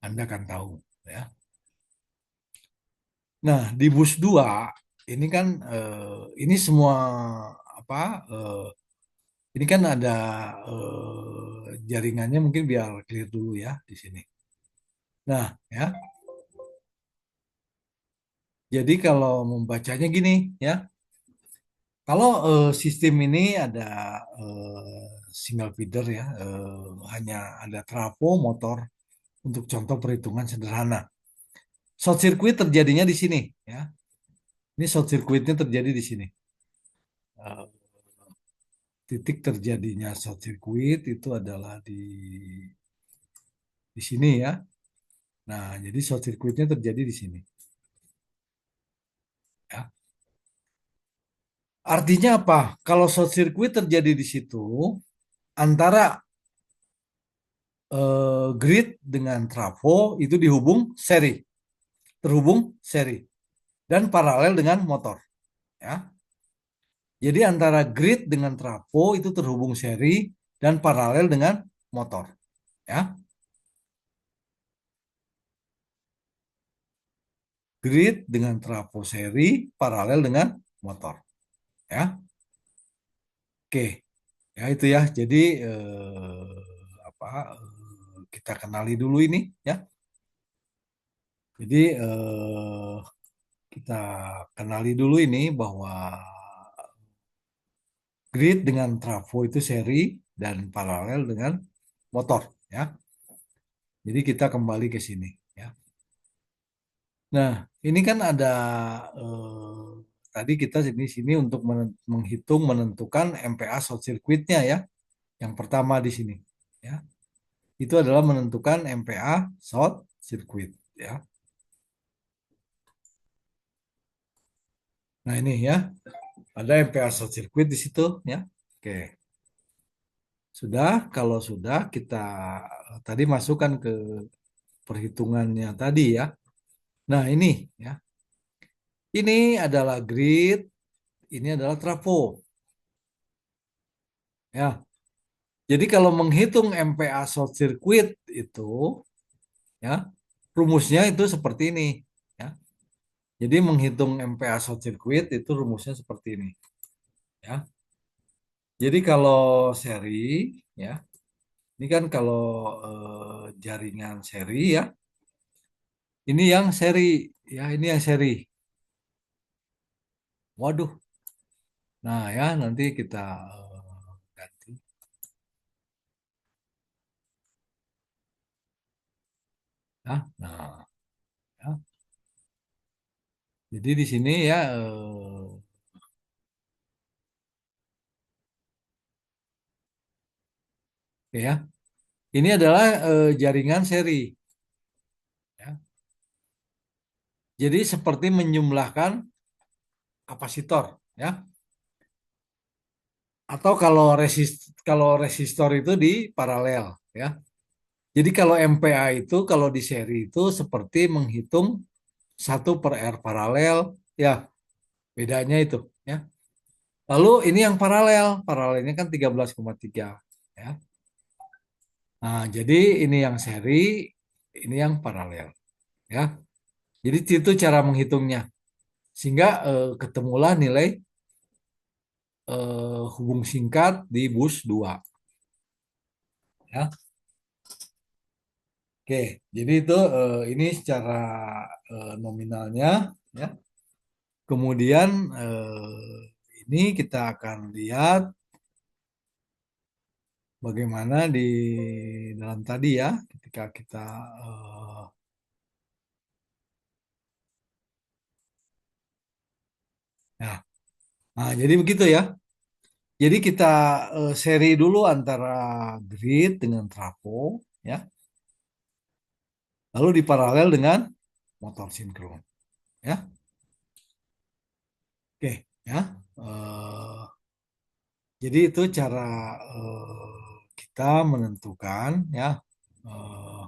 Anda akan tahu ya. Nah, di bus 2 ini kan ini semua apa ini kan ada jaringannya mungkin biar clear dulu ya di sini. Nah, ya. Jadi kalau membacanya gini ya. Kalau sistem ini ada single feeder ya, hanya ada trafo motor untuk contoh perhitungan sederhana. Short circuit terjadinya di sini ya. Ini short circuitnya terjadi di sini. Eh, Titik terjadinya short circuit itu adalah di sini ya. Nah, jadi short circuitnya terjadi di sini. Ya. Artinya apa? Kalau short circuit terjadi di situ, antara grid dengan trafo itu terhubung seri dan paralel dengan motor. Ya. Jadi antara grid dengan trafo itu terhubung seri dan paralel dengan motor. Ya. Grid dengan trafo seri paralel dengan motor. Ya. Oke. Ya itu ya. Jadi apa kita kenali dulu ini ya. Jadi kita kenali dulu ini bahwa grid dengan trafo itu seri dan paralel dengan motor ya. Jadi kita kembali ke sini ya. Nah, ini kan ada tadi kita di sini untuk menghitung menentukan MPa short circuitnya ya. Yang pertama di sini ya. Itu adalah menentukan MPa short circuit ya. Nah, ini ya. Ada MPa short circuit di situ ya. Oke. Sudah, kalau sudah kita tadi masukkan ke perhitungannya tadi ya. Nah, ini ya. Ini adalah grid, ini adalah trafo. Ya. Jadi kalau menghitung MPa short circuit itu ya, rumusnya itu seperti ini ya. Jadi menghitung MPa short circuit itu rumusnya seperti ini ya. Jadi kalau seri ya, ini kan kalau jaringan seri ya, ini yang seri ya, ini yang seri. Waduh. Nah ya, nanti kita ganti. Ya. Nah, ya. Jadi di sini ya, oke ya. Ini adalah jaringan seri. Ya. Jadi seperti menjumlahkan kapasitor, ya. Atau kalau resistor itu di paralel, ya. Jadi kalau MPa itu kalau di seri itu seperti menghitung 1/R paralel, ya. Bedanya itu, ya. Lalu ini yang paralel, paralelnya kan 13,3, ya. Nah, jadi ini yang seri, ini yang paralel, ya. Jadi itu cara menghitungnya. Sehingga ketemulah nilai hubung singkat di bus 2. Ya. Oke, jadi itu ini secara nominalnya ya. Kemudian ini kita akan lihat bagaimana di dalam tadi ya ketika kita nah, nah, jadi begitu ya. Jadi kita seri dulu antara grid dengan trafo ya. Lalu diparalel dengan motor sinkron ya. Oke ya. Jadi itu cara kita menentukan ya eh,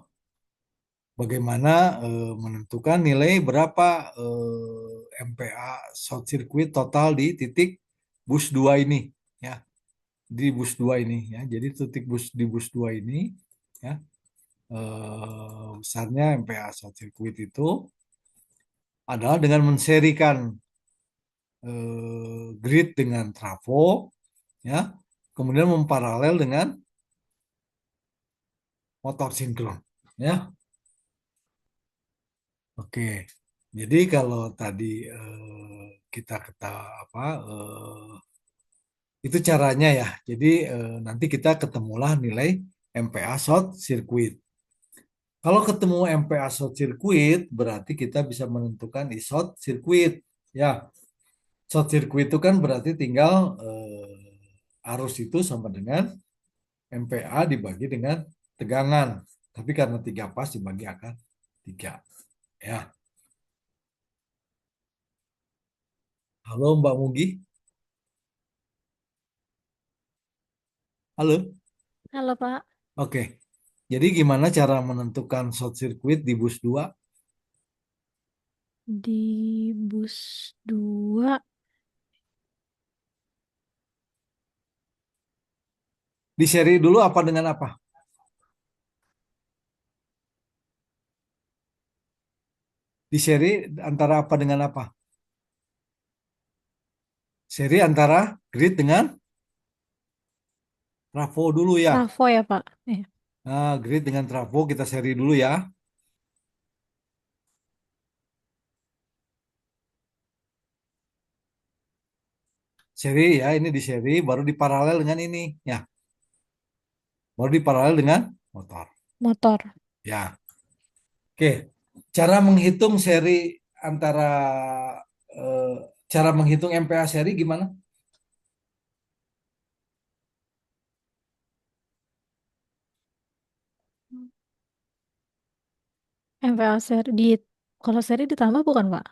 bagaimana menentukan nilai berapa MPa short circuit total di titik bus 2 ini ya. Di bus 2 ini ya. Jadi titik bus di bus 2 ini ya besarnya MPa short circuit itu adalah dengan menserikan grid dengan trafo ya, kemudian memparalel dengan motor sinkron ya. Oke, jadi kalau tadi kita kata apa itu caranya ya. Jadi nanti kita ketemulah nilai MPa short circuit. Kalau ketemu MPa short circuit berarti kita bisa menentukan I short circuit ya. Short circuit itu kan berarti tinggal arus itu sama dengan MPa dibagi dengan tegangan. Tapi karena 3 pas dibagi akan 3. Ya. Halo Mbak Mugi. Halo. Halo Pak, Oke. Jadi gimana cara menentukan short circuit di bus 2? di bus 2 Di seri dulu apa dengan apa? Di seri antara apa dengan apa? Seri antara grid dengan trafo dulu ya. trafo ya Pak. Nah, grid dengan trafo kita seri dulu ya. Seri ya, ini di seri baru diparalel dengan ini ya. Baru diparalel dengan motor. Motor. Ya, oke. Cara menghitung seri antara eh, cara menghitung MPa seri gimana? MPA seri kalau seri ditambah bukan Pak?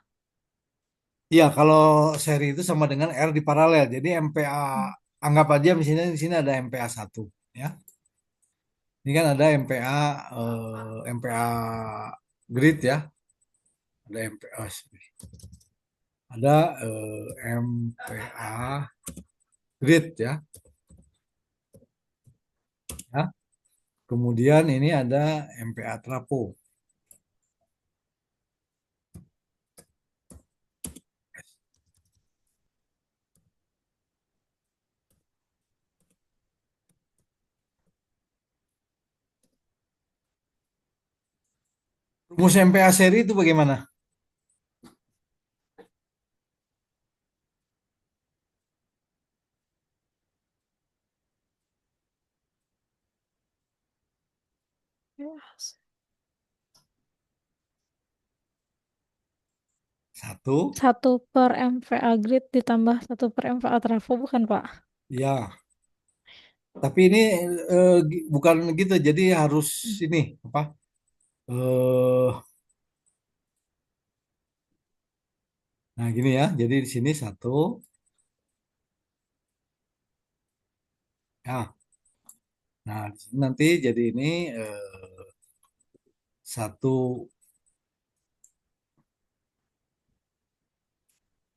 Iya, kalau seri itu sama dengan R di paralel. Jadi MPa Hmm. anggap aja misalnya di sini ada MPa 1 ya. Ini kan ada MPA MPA grid ya, ada MPA sorry. Ada MPA grid ya, ya. Kemudian ini ada MPA trapo. Rumus MPA seri itu bagaimana? Yes. Satu, 1/MVA grid ditambah 1/MVA trafo bukan Pak? ya. Tapi ini bukan gitu. Jadi harus Hmm. ini apa? Eh, nah gini ya. Jadi di sini satu, ya. Nah di sini nanti jadi ini satu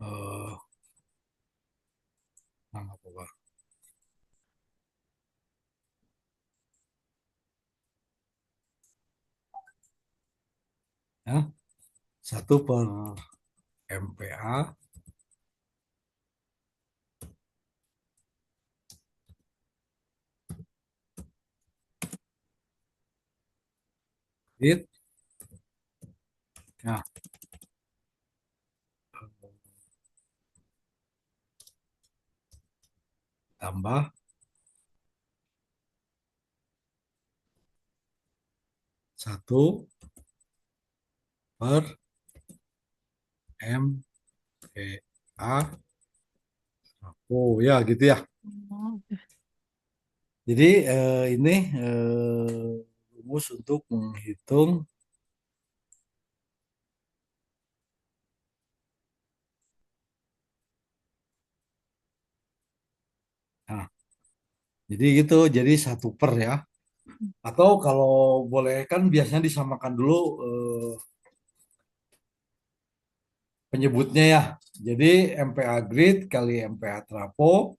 eh, nah, apa, ya. Satu per MPA grid, ya. Tambah satu per MPA. Oh ya gitu ya. Oh, Jadi ini rumus untuk menghitung. Nah, jadi gitu. Jadi satu per ya. Atau kalau boleh kan biasanya disamakan dulu penyebutnya ya. Jadi MPA grid kali MPA trapo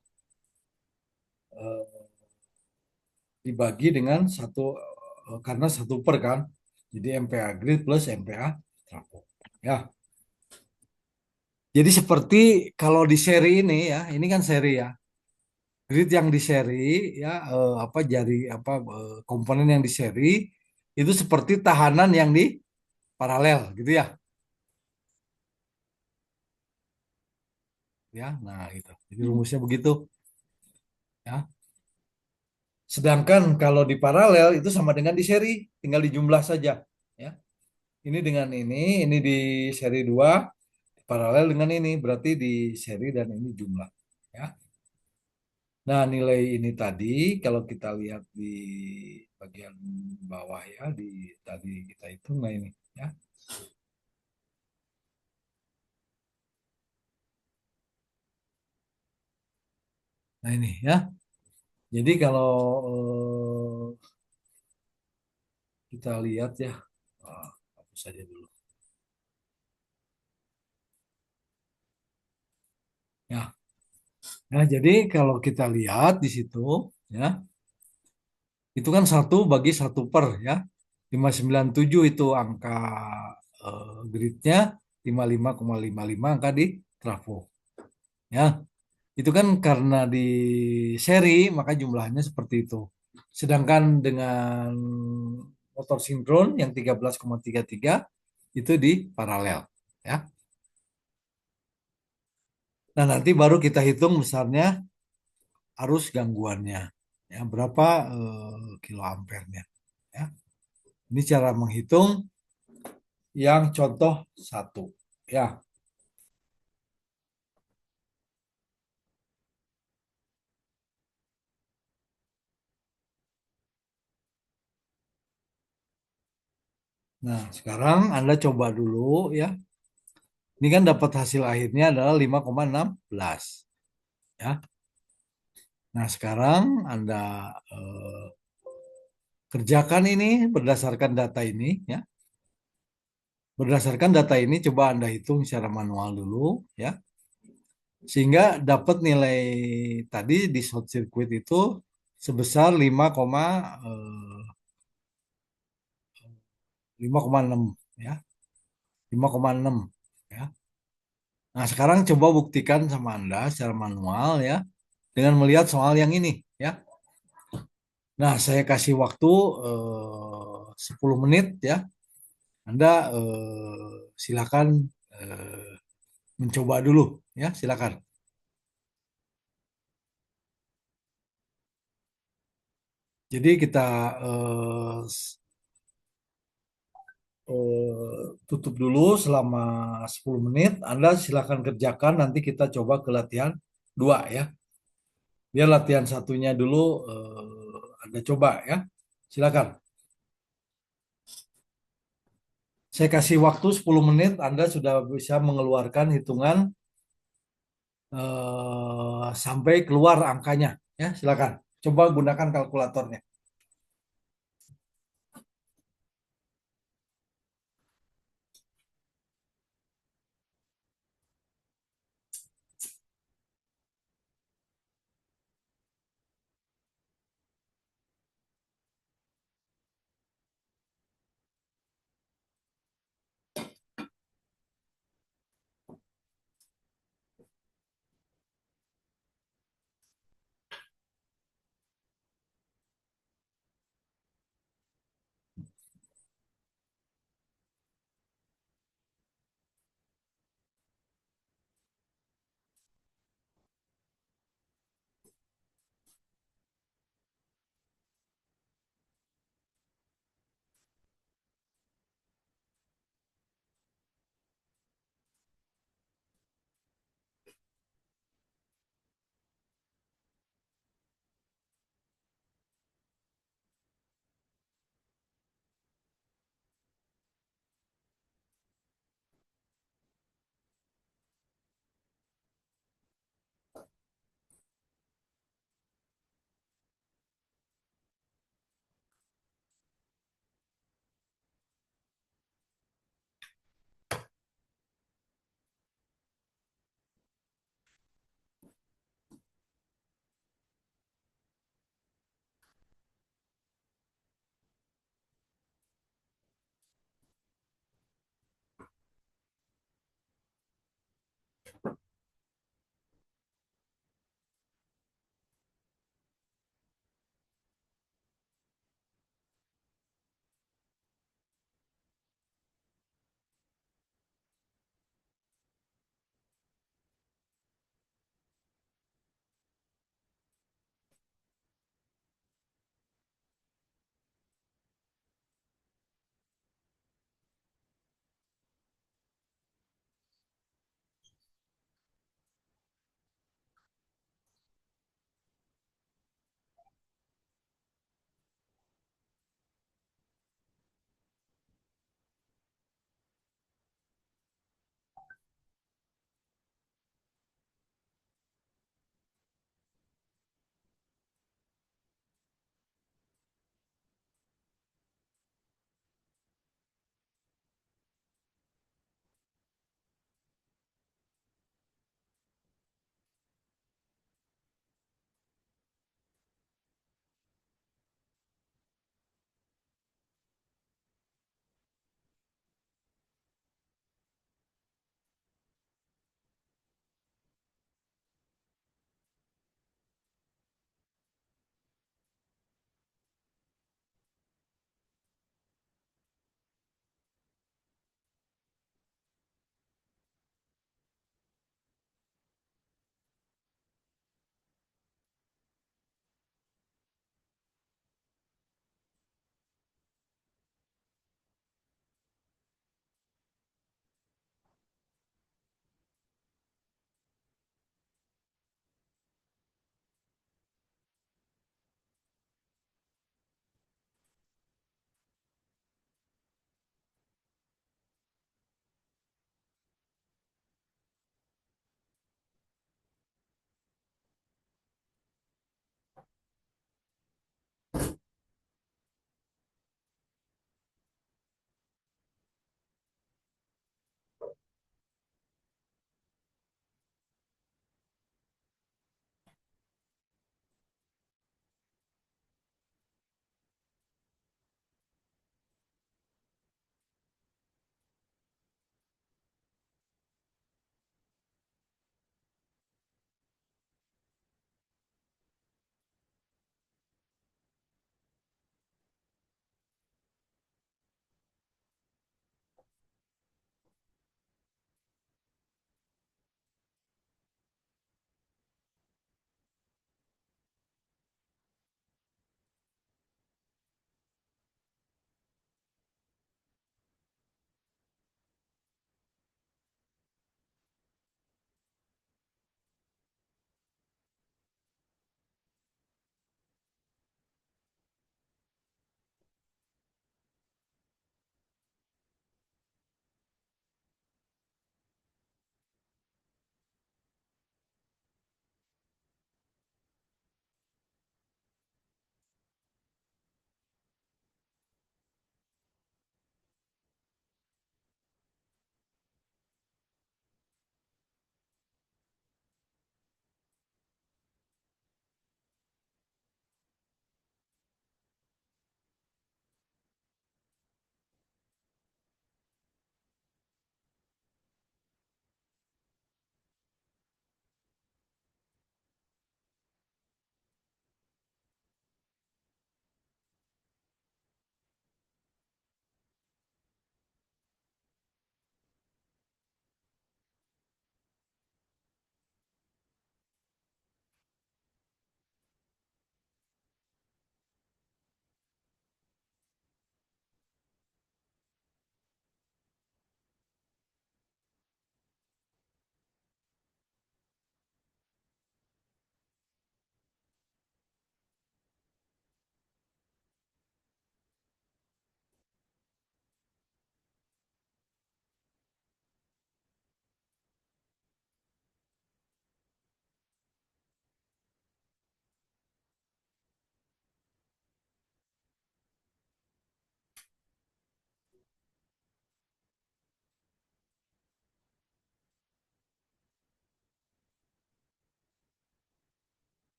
eh, dibagi dengan satu karena satu per kan. Jadi MPA grid plus MPA trapo. Ya. Jadi seperti kalau di seri ini ya, ini kan seri ya. Grid yang di seri ya apa jari apa komponen yang di seri itu seperti tahanan yang di paralel gitu ya. Ya, nah gitu. Jadi hmm. rumusnya begitu ya. Sedangkan kalau di paralel itu sama dengan di seri, tinggal dijumlah saja ya. Ini dengan ini di seri 2 paralel dengan ini, berarti di seri dan ini jumlah ya. Nah, nilai ini tadi kalau kita lihat di bagian bawah ya, di tadi kita hitung nah ini ya. Nah, ini ya. Jadi kalau kita lihat ya, hapus saja dulu. Ya, nah jadi kalau kita lihat di situ ya, itu kan satu bagi satu per ya. 597 itu angka gridnya, 55,55 angka di trafo. Ya, itu kan karena di seri maka jumlahnya seperti itu. Sedangkan dengan motor sinkron yang 13,33 itu di paralel ya. Nah, nanti baru kita hitung besarnya arus gangguannya. Ya, berapa kiloampernya ya. Ini cara menghitung yang contoh satu. Ya, nah sekarang Anda coba dulu ya. Ini kan dapat hasil akhirnya adalah 5,16 ya. Nah, sekarang Anda eh, kerjakan ini berdasarkan data ini ya. Berdasarkan data ini coba Anda hitung secara manual dulu ya. Sehingga dapat nilai tadi di short circuit itu sebesar 5,6 ya. 5,6 ya. Nah, sekarang coba buktikan sama Anda secara manual ya dengan melihat soal yang ini ya. Nah, saya kasih waktu 10 menit ya. Anda silakan mencoba dulu ya, silakan. Jadi kita eh, tutup dulu selama 10 menit. Anda silakan kerjakan, nanti kita coba ke latihan 2 ya. Biar latihan satunya dulu Anda coba ya. Silakan. Saya kasih waktu 10 menit, Anda sudah bisa mengeluarkan hitungan sampai keluar angkanya ya, silakan. Coba gunakan kalkulatornya.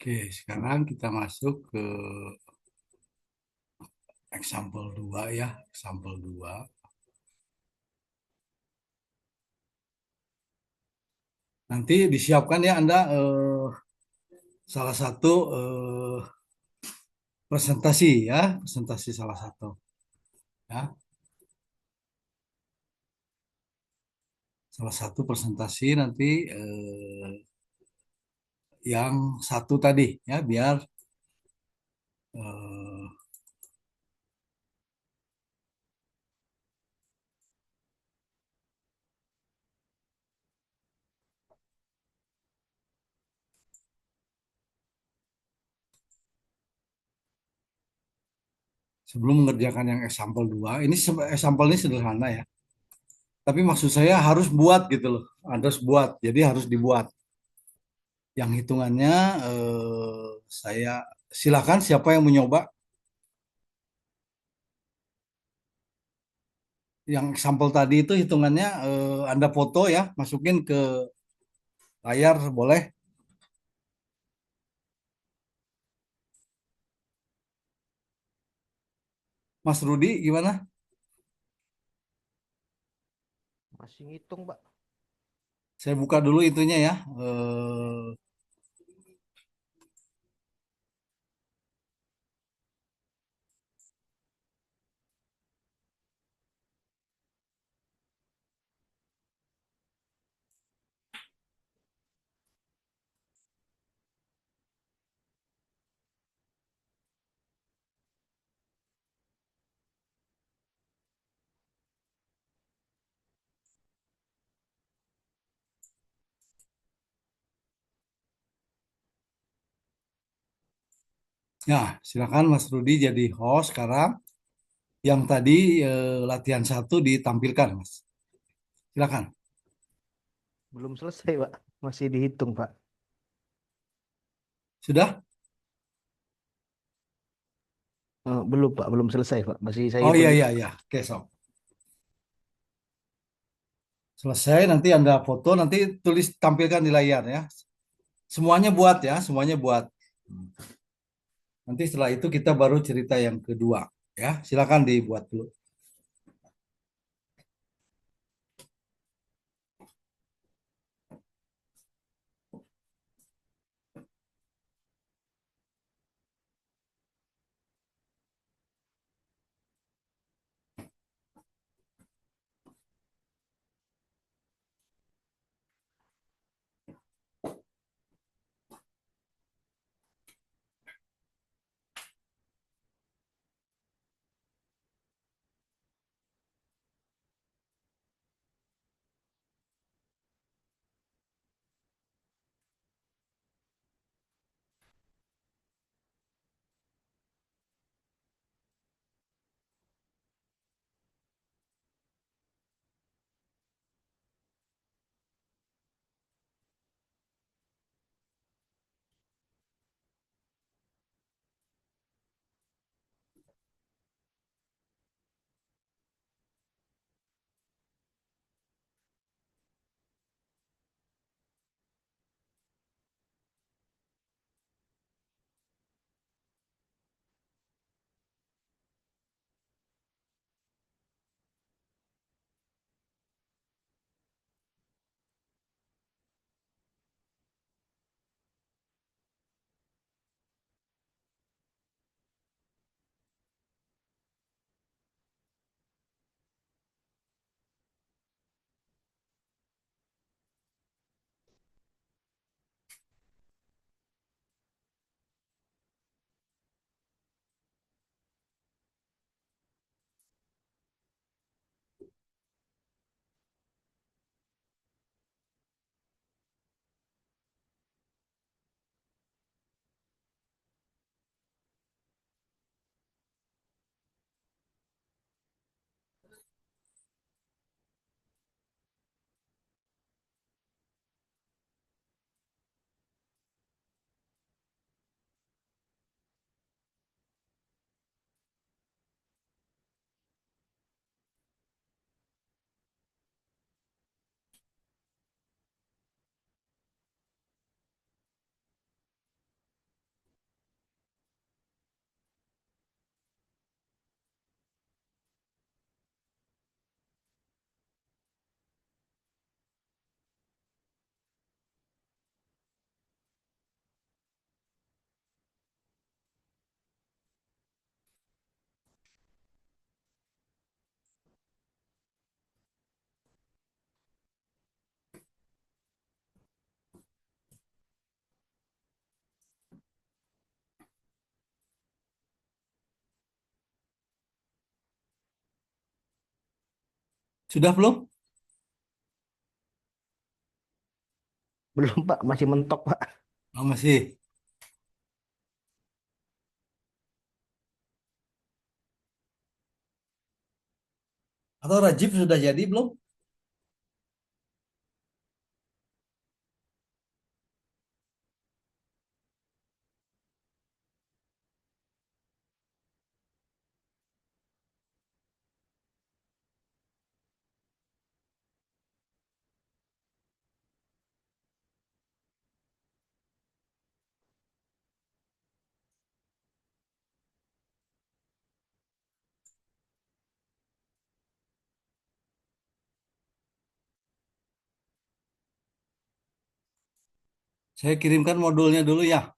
Oke, sekarang kita masuk ke example 2 ya, example 2. Nanti disiapkan ya Anda salah satu presentasi ya, presentasi salah satu ya. Salah satu presentasi nanti yang satu tadi ya biar eh, sebelum mengerjakan yang example 2 ini example ini sederhana ya. Tapi maksud saya harus buat gitu loh. Harus buat. Jadi harus dibuat. Yang hitungannya saya silakan siapa yang mencoba. Yang example tadi itu hitungannya Anda foto ya, masukin ke layar boleh. Mas Rudi gimana? Masih ngitung, Pak. Saya buka dulu itunya ya. Ya, silakan Mas Rudi jadi host sekarang. Yang tadi latihan satu ditampilkan, Mas. Silakan. Belum selesai, Pak. Masih dihitung, Pak. Sudah? Belum, Pak. Belum selesai, Pak. Masih saya Oh hitung iya juga. iya iya. Oke, sok. Selesai nanti Anda foto, nanti tulis tampilkan di layar ya. Semuanya buat ya, semuanya buat. Nanti setelah itu kita baru cerita yang kedua ya. Silakan dibuat dulu. Sudah belum? Belum Pak, masih mentok Pak. Oh, masih. Atau Rajib sudah jadi belum? Saya kirimkan modulnya dulu ya.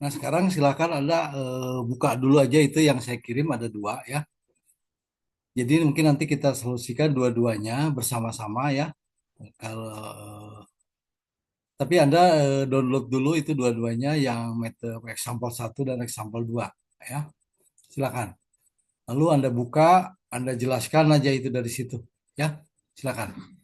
Nah, sekarang silakan Anda buka dulu aja itu yang saya kirim ada dua ya. Jadi mungkin nanti kita solusikan dua-duanya bersama-sama ya. Kalau tapi Anda download dulu itu dua-duanya yang metode example satu dan example 2 ya. Silakan. Lalu Anda buka, Anda jelaskan aja itu dari situ ya. Silakan.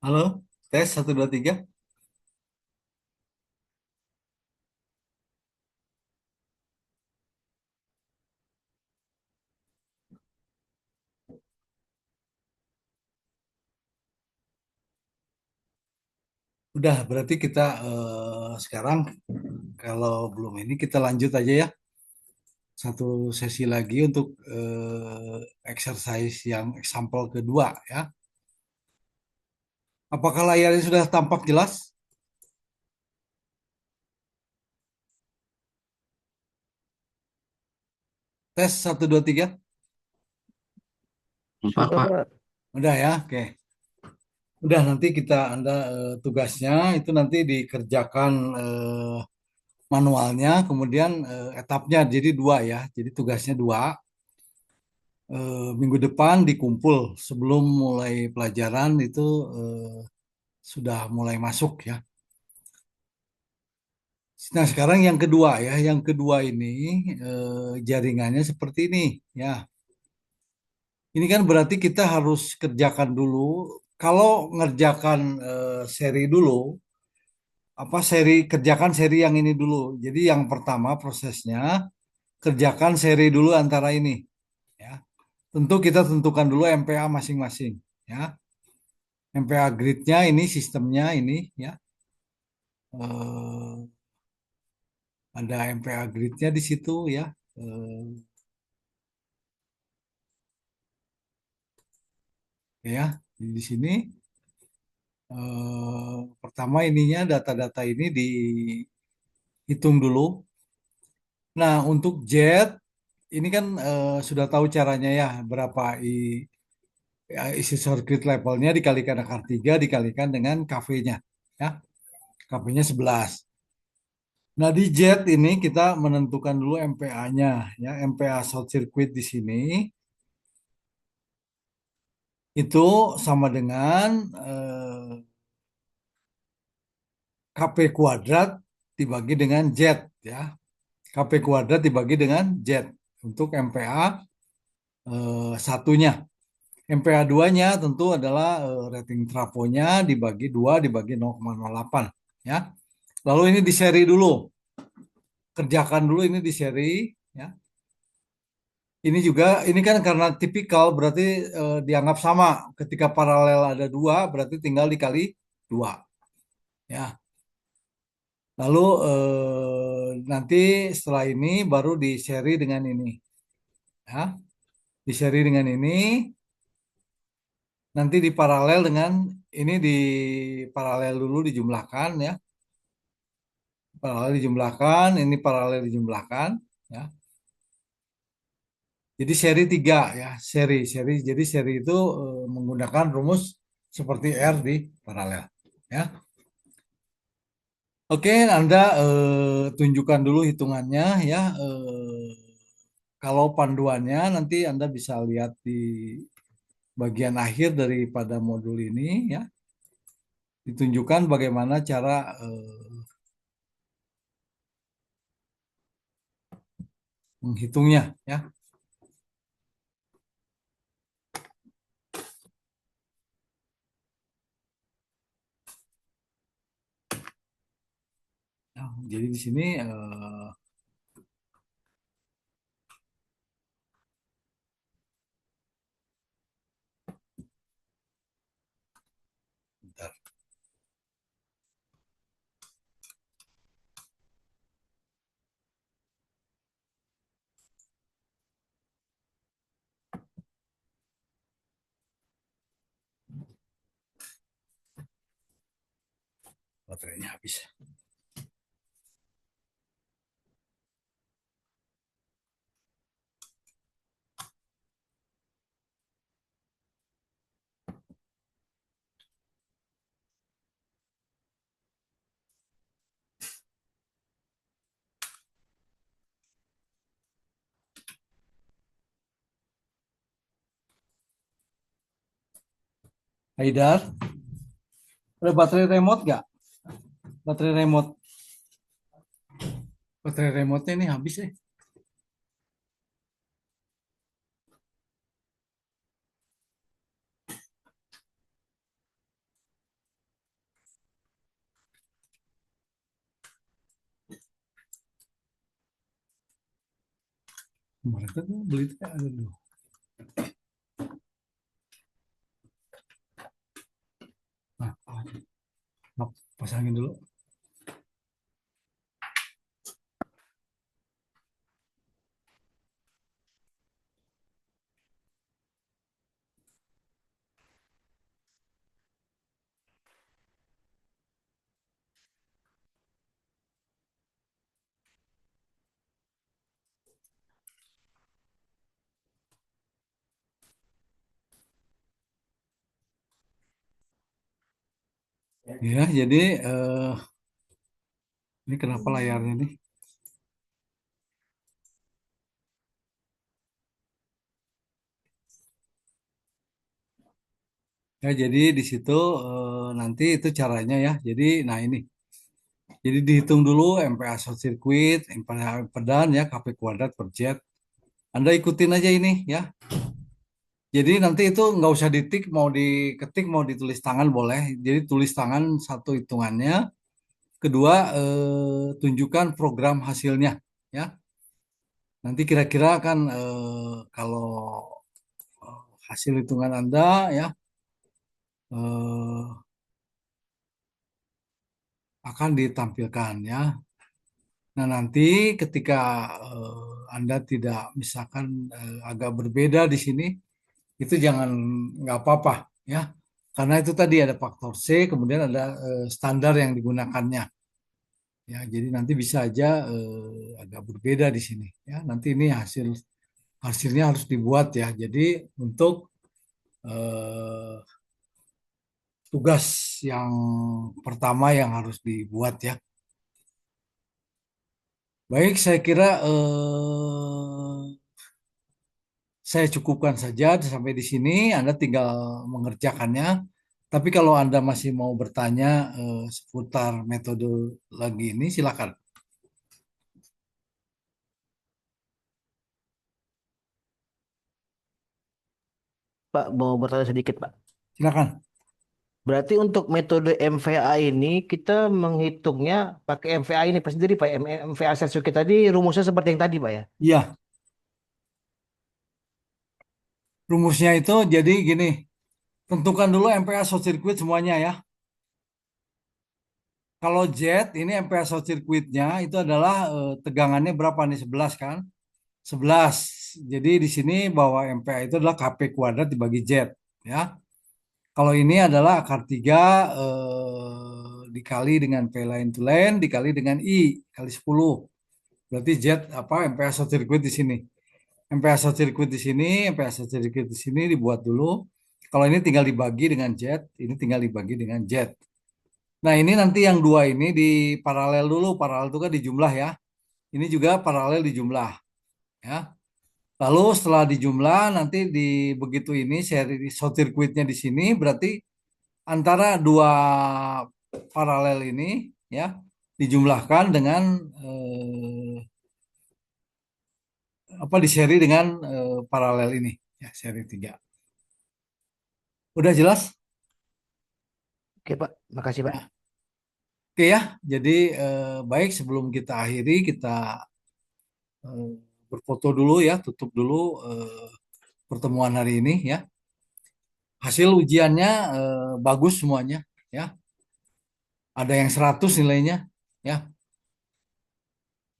Halo, tes 1 2 3. Udah, berarti kita sekarang kalau belum ini kita lanjut aja ya. Satu sesi lagi untuk exercise yang example kedua ya. Apakah layarnya sudah tampak jelas? Tes 1 2 3. Empat, Sudah, Pak. Pak. Udah ya, oke. Udah nanti Anda tugasnya itu nanti dikerjakan manualnya, kemudian etapnya jadi dua ya. Jadi tugasnya dua. Minggu depan dikumpul sebelum mulai pelajaran itu sudah mulai masuk ya. Nah sekarang yang kedua ya, yang kedua ini jaringannya seperti ini ya. Ini kan berarti kita harus kerjakan dulu. Kalau ngerjakan seri dulu, apa kerjakan seri yang ini dulu. Jadi yang pertama prosesnya kerjakan seri dulu antara ini ya. Tentu kita tentukan dulu MPA masing-masing ya. MPA grid-nya ini sistemnya ini ya. Eh, ada MPA grid-nya di situ ya. Ya, di sini pertama ininya data-data ini dihitung dulu. Nah, untuk jet ini kan sudah tahu caranya ya, berapa isi circuit levelnya dikalikan akar 3 dikalikan dengan KV-nya ya. KV-nya 11. Nah, di jet ini kita menentukan dulu MPA-nya ya. MPA short circuit di sini itu sama dengan KP kuadrat dibagi dengan jet ya. KP kuadrat dibagi dengan jet untuk MPA satunya. MPA 2-nya tentu adalah rating trafonya dibagi 2 dibagi 0,08 ya. Lalu ini di seri dulu. Kerjakan dulu ini di seri ya. Ini juga ini kan karena tipikal berarti dianggap sama. Ketika paralel ada 2 berarti tinggal dikali 2 ya. Lalu nanti setelah ini baru di seri dengan ini ya. Di seri dengan ini nanti di paralel dengan ini di paralel dulu dijumlahkan ya. Paralel dijumlahkan, ini paralel dijumlahkan ya. Jadi seri 3 ya, seri. Jadi seri itu menggunakan rumus seperti R di paralel ya. Oke, Anda tunjukkan dulu hitungannya ya. Kalau panduannya nanti Anda bisa lihat di bagian akhir daripada modul ini ya. Ditunjukkan bagaimana cara menghitungnya ya. Nah, jadi di sini bentar, baterainya habis. Haidar, ada baterai remote nggak? Baterai remote, baterai remote ini habis ya. Mereka tuh beli teh ada dulu. Nah, pasangin dulu. Ya, jadi ini kenapa layarnya nih? Ya, jadi di situ nanti itu caranya ya. Jadi, nah ini. Jadi dihitung dulu MPa short circuit, MPa pedan ya, KP kuadrat per jet. Anda ikutin aja ini ya. Jadi nanti itu nggak usah ditik, mau diketik, mau ditulis tangan boleh. Jadi tulis tangan satu hitungannya. Kedua, tunjukkan program hasilnya ya. Nanti kira-kira kan kalau hasil hitungan Anda ya eh, akan ditampilkan ya. Nah, nanti ketika Anda tidak misalkan agak berbeda di sini, itu jangan nggak apa-apa ya. Karena itu tadi ada faktor C, kemudian ada standar yang digunakannya. Ya, jadi nanti bisa aja agak berbeda di sini ya. Nanti ini hasilnya harus dibuat ya. Jadi untuk eh, tugas yang pertama yang harus dibuat ya. Baik, saya kira saya cukupkan saja sampai di sini. Anda tinggal mengerjakannya. Tapi kalau Anda masih mau bertanya seputar metode lagi ini, silakan. Pak, mau bertanya sedikit, Pak. Silakan. Berarti untuk metode MVA ini kita menghitungnya pakai MVA ini pas sendiri, Pak. MVA sensor kita tadi rumusnya seperti yang tadi, Pak ya. Iya, rumusnya itu jadi gini. Tentukan dulu MPa short circuit semuanya ya. Kalau jet ini MPa short circuitnya itu adalah tegangannya berapa nih? 11 kan? 11. Jadi di sini bahwa MPa itu adalah Kp kuadrat dibagi jet ya. Kalau ini adalah akar 3 dikali dengan P line to line dikali dengan I kali 10. Berarti jet apa MPa short circuit di sini. MPa short circuit di sini, MPa short circuit di sini dibuat dulu. Kalau ini tinggal dibagi dengan jet, ini tinggal dibagi dengan jet. Nah, ini nanti yang dua ini di paralel dulu. Paralel itu kan dijumlah ya. Ini juga paralel dijumlah ya. Lalu setelah dijumlah nanti di begitu ini seri short circuitnya di sini berarti antara dua paralel ini ya dijumlahkan dengan apa di seri dengan paralel ini ya seri 3. Udah jelas? Oke, Pak. Makasih, Pak. Ya. Oke ya. Jadi baik sebelum kita akhiri kita eh, berfoto dulu ya, tutup dulu pertemuan hari ini ya. Hasil ujiannya bagus semuanya ya. Ada yang 100 nilainya ya.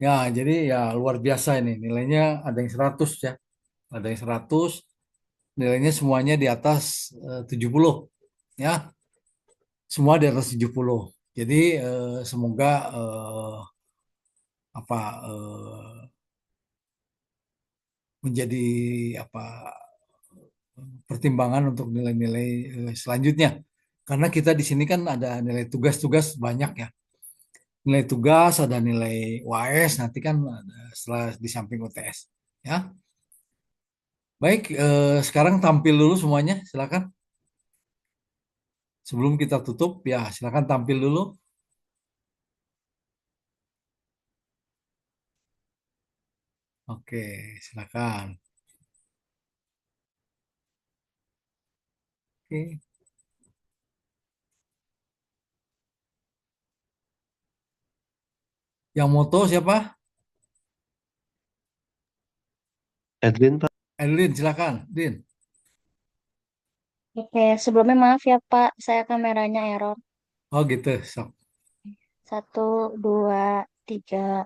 Ya, jadi ya luar biasa ini. Nilainya ada yang 100 ya. Ada yang 100, nilainya semuanya di atas 70 ya. Semua di atas 70. Jadi semoga apa menjadi apa pertimbangan untuk nilai-nilai selanjutnya. Karena kita di sini kan ada nilai tugas-tugas banyak ya. Nilai tugas, ada nilai UAS, nanti kan ada setelah di samping UTS. Ya, baik. Sekarang tampil dulu semuanya, silakan. Sebelum kita tutup, ya silakan tampil dulu. Oke, silakan. Oke, yang moto siapa? Edwin, Pak. Edlin, silakan, Din. Oke, sebelumnya maaf ya Pak, saya kameranya error. Oh gitu, sok. 1, 2, 3.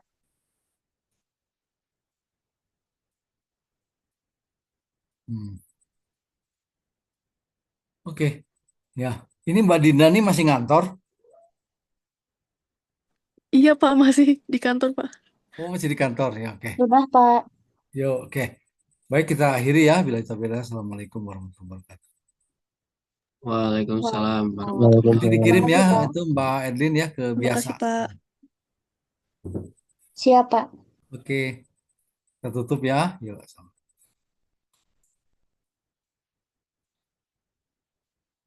Hmm. Oke, ya. Ini Mbak Dinda nih masih ngantor. Iya Pak, masih di kantor Pak. Oh, masih di kantor ya. Oke. Sudah Pak. Yuk, oke. Baik, kita akhiri ya. Bila itu Assalamualaikum warahmatullahi wabarakatuh. Waalaikumsalam warahmatullahi Nanti wabarakatuh. dikirim ya Makasih Pak. itu Mbak Edlin ya ke Terima biasa. kasih Pak. Siap Pak. Oke, kita tutup ya. Yuk,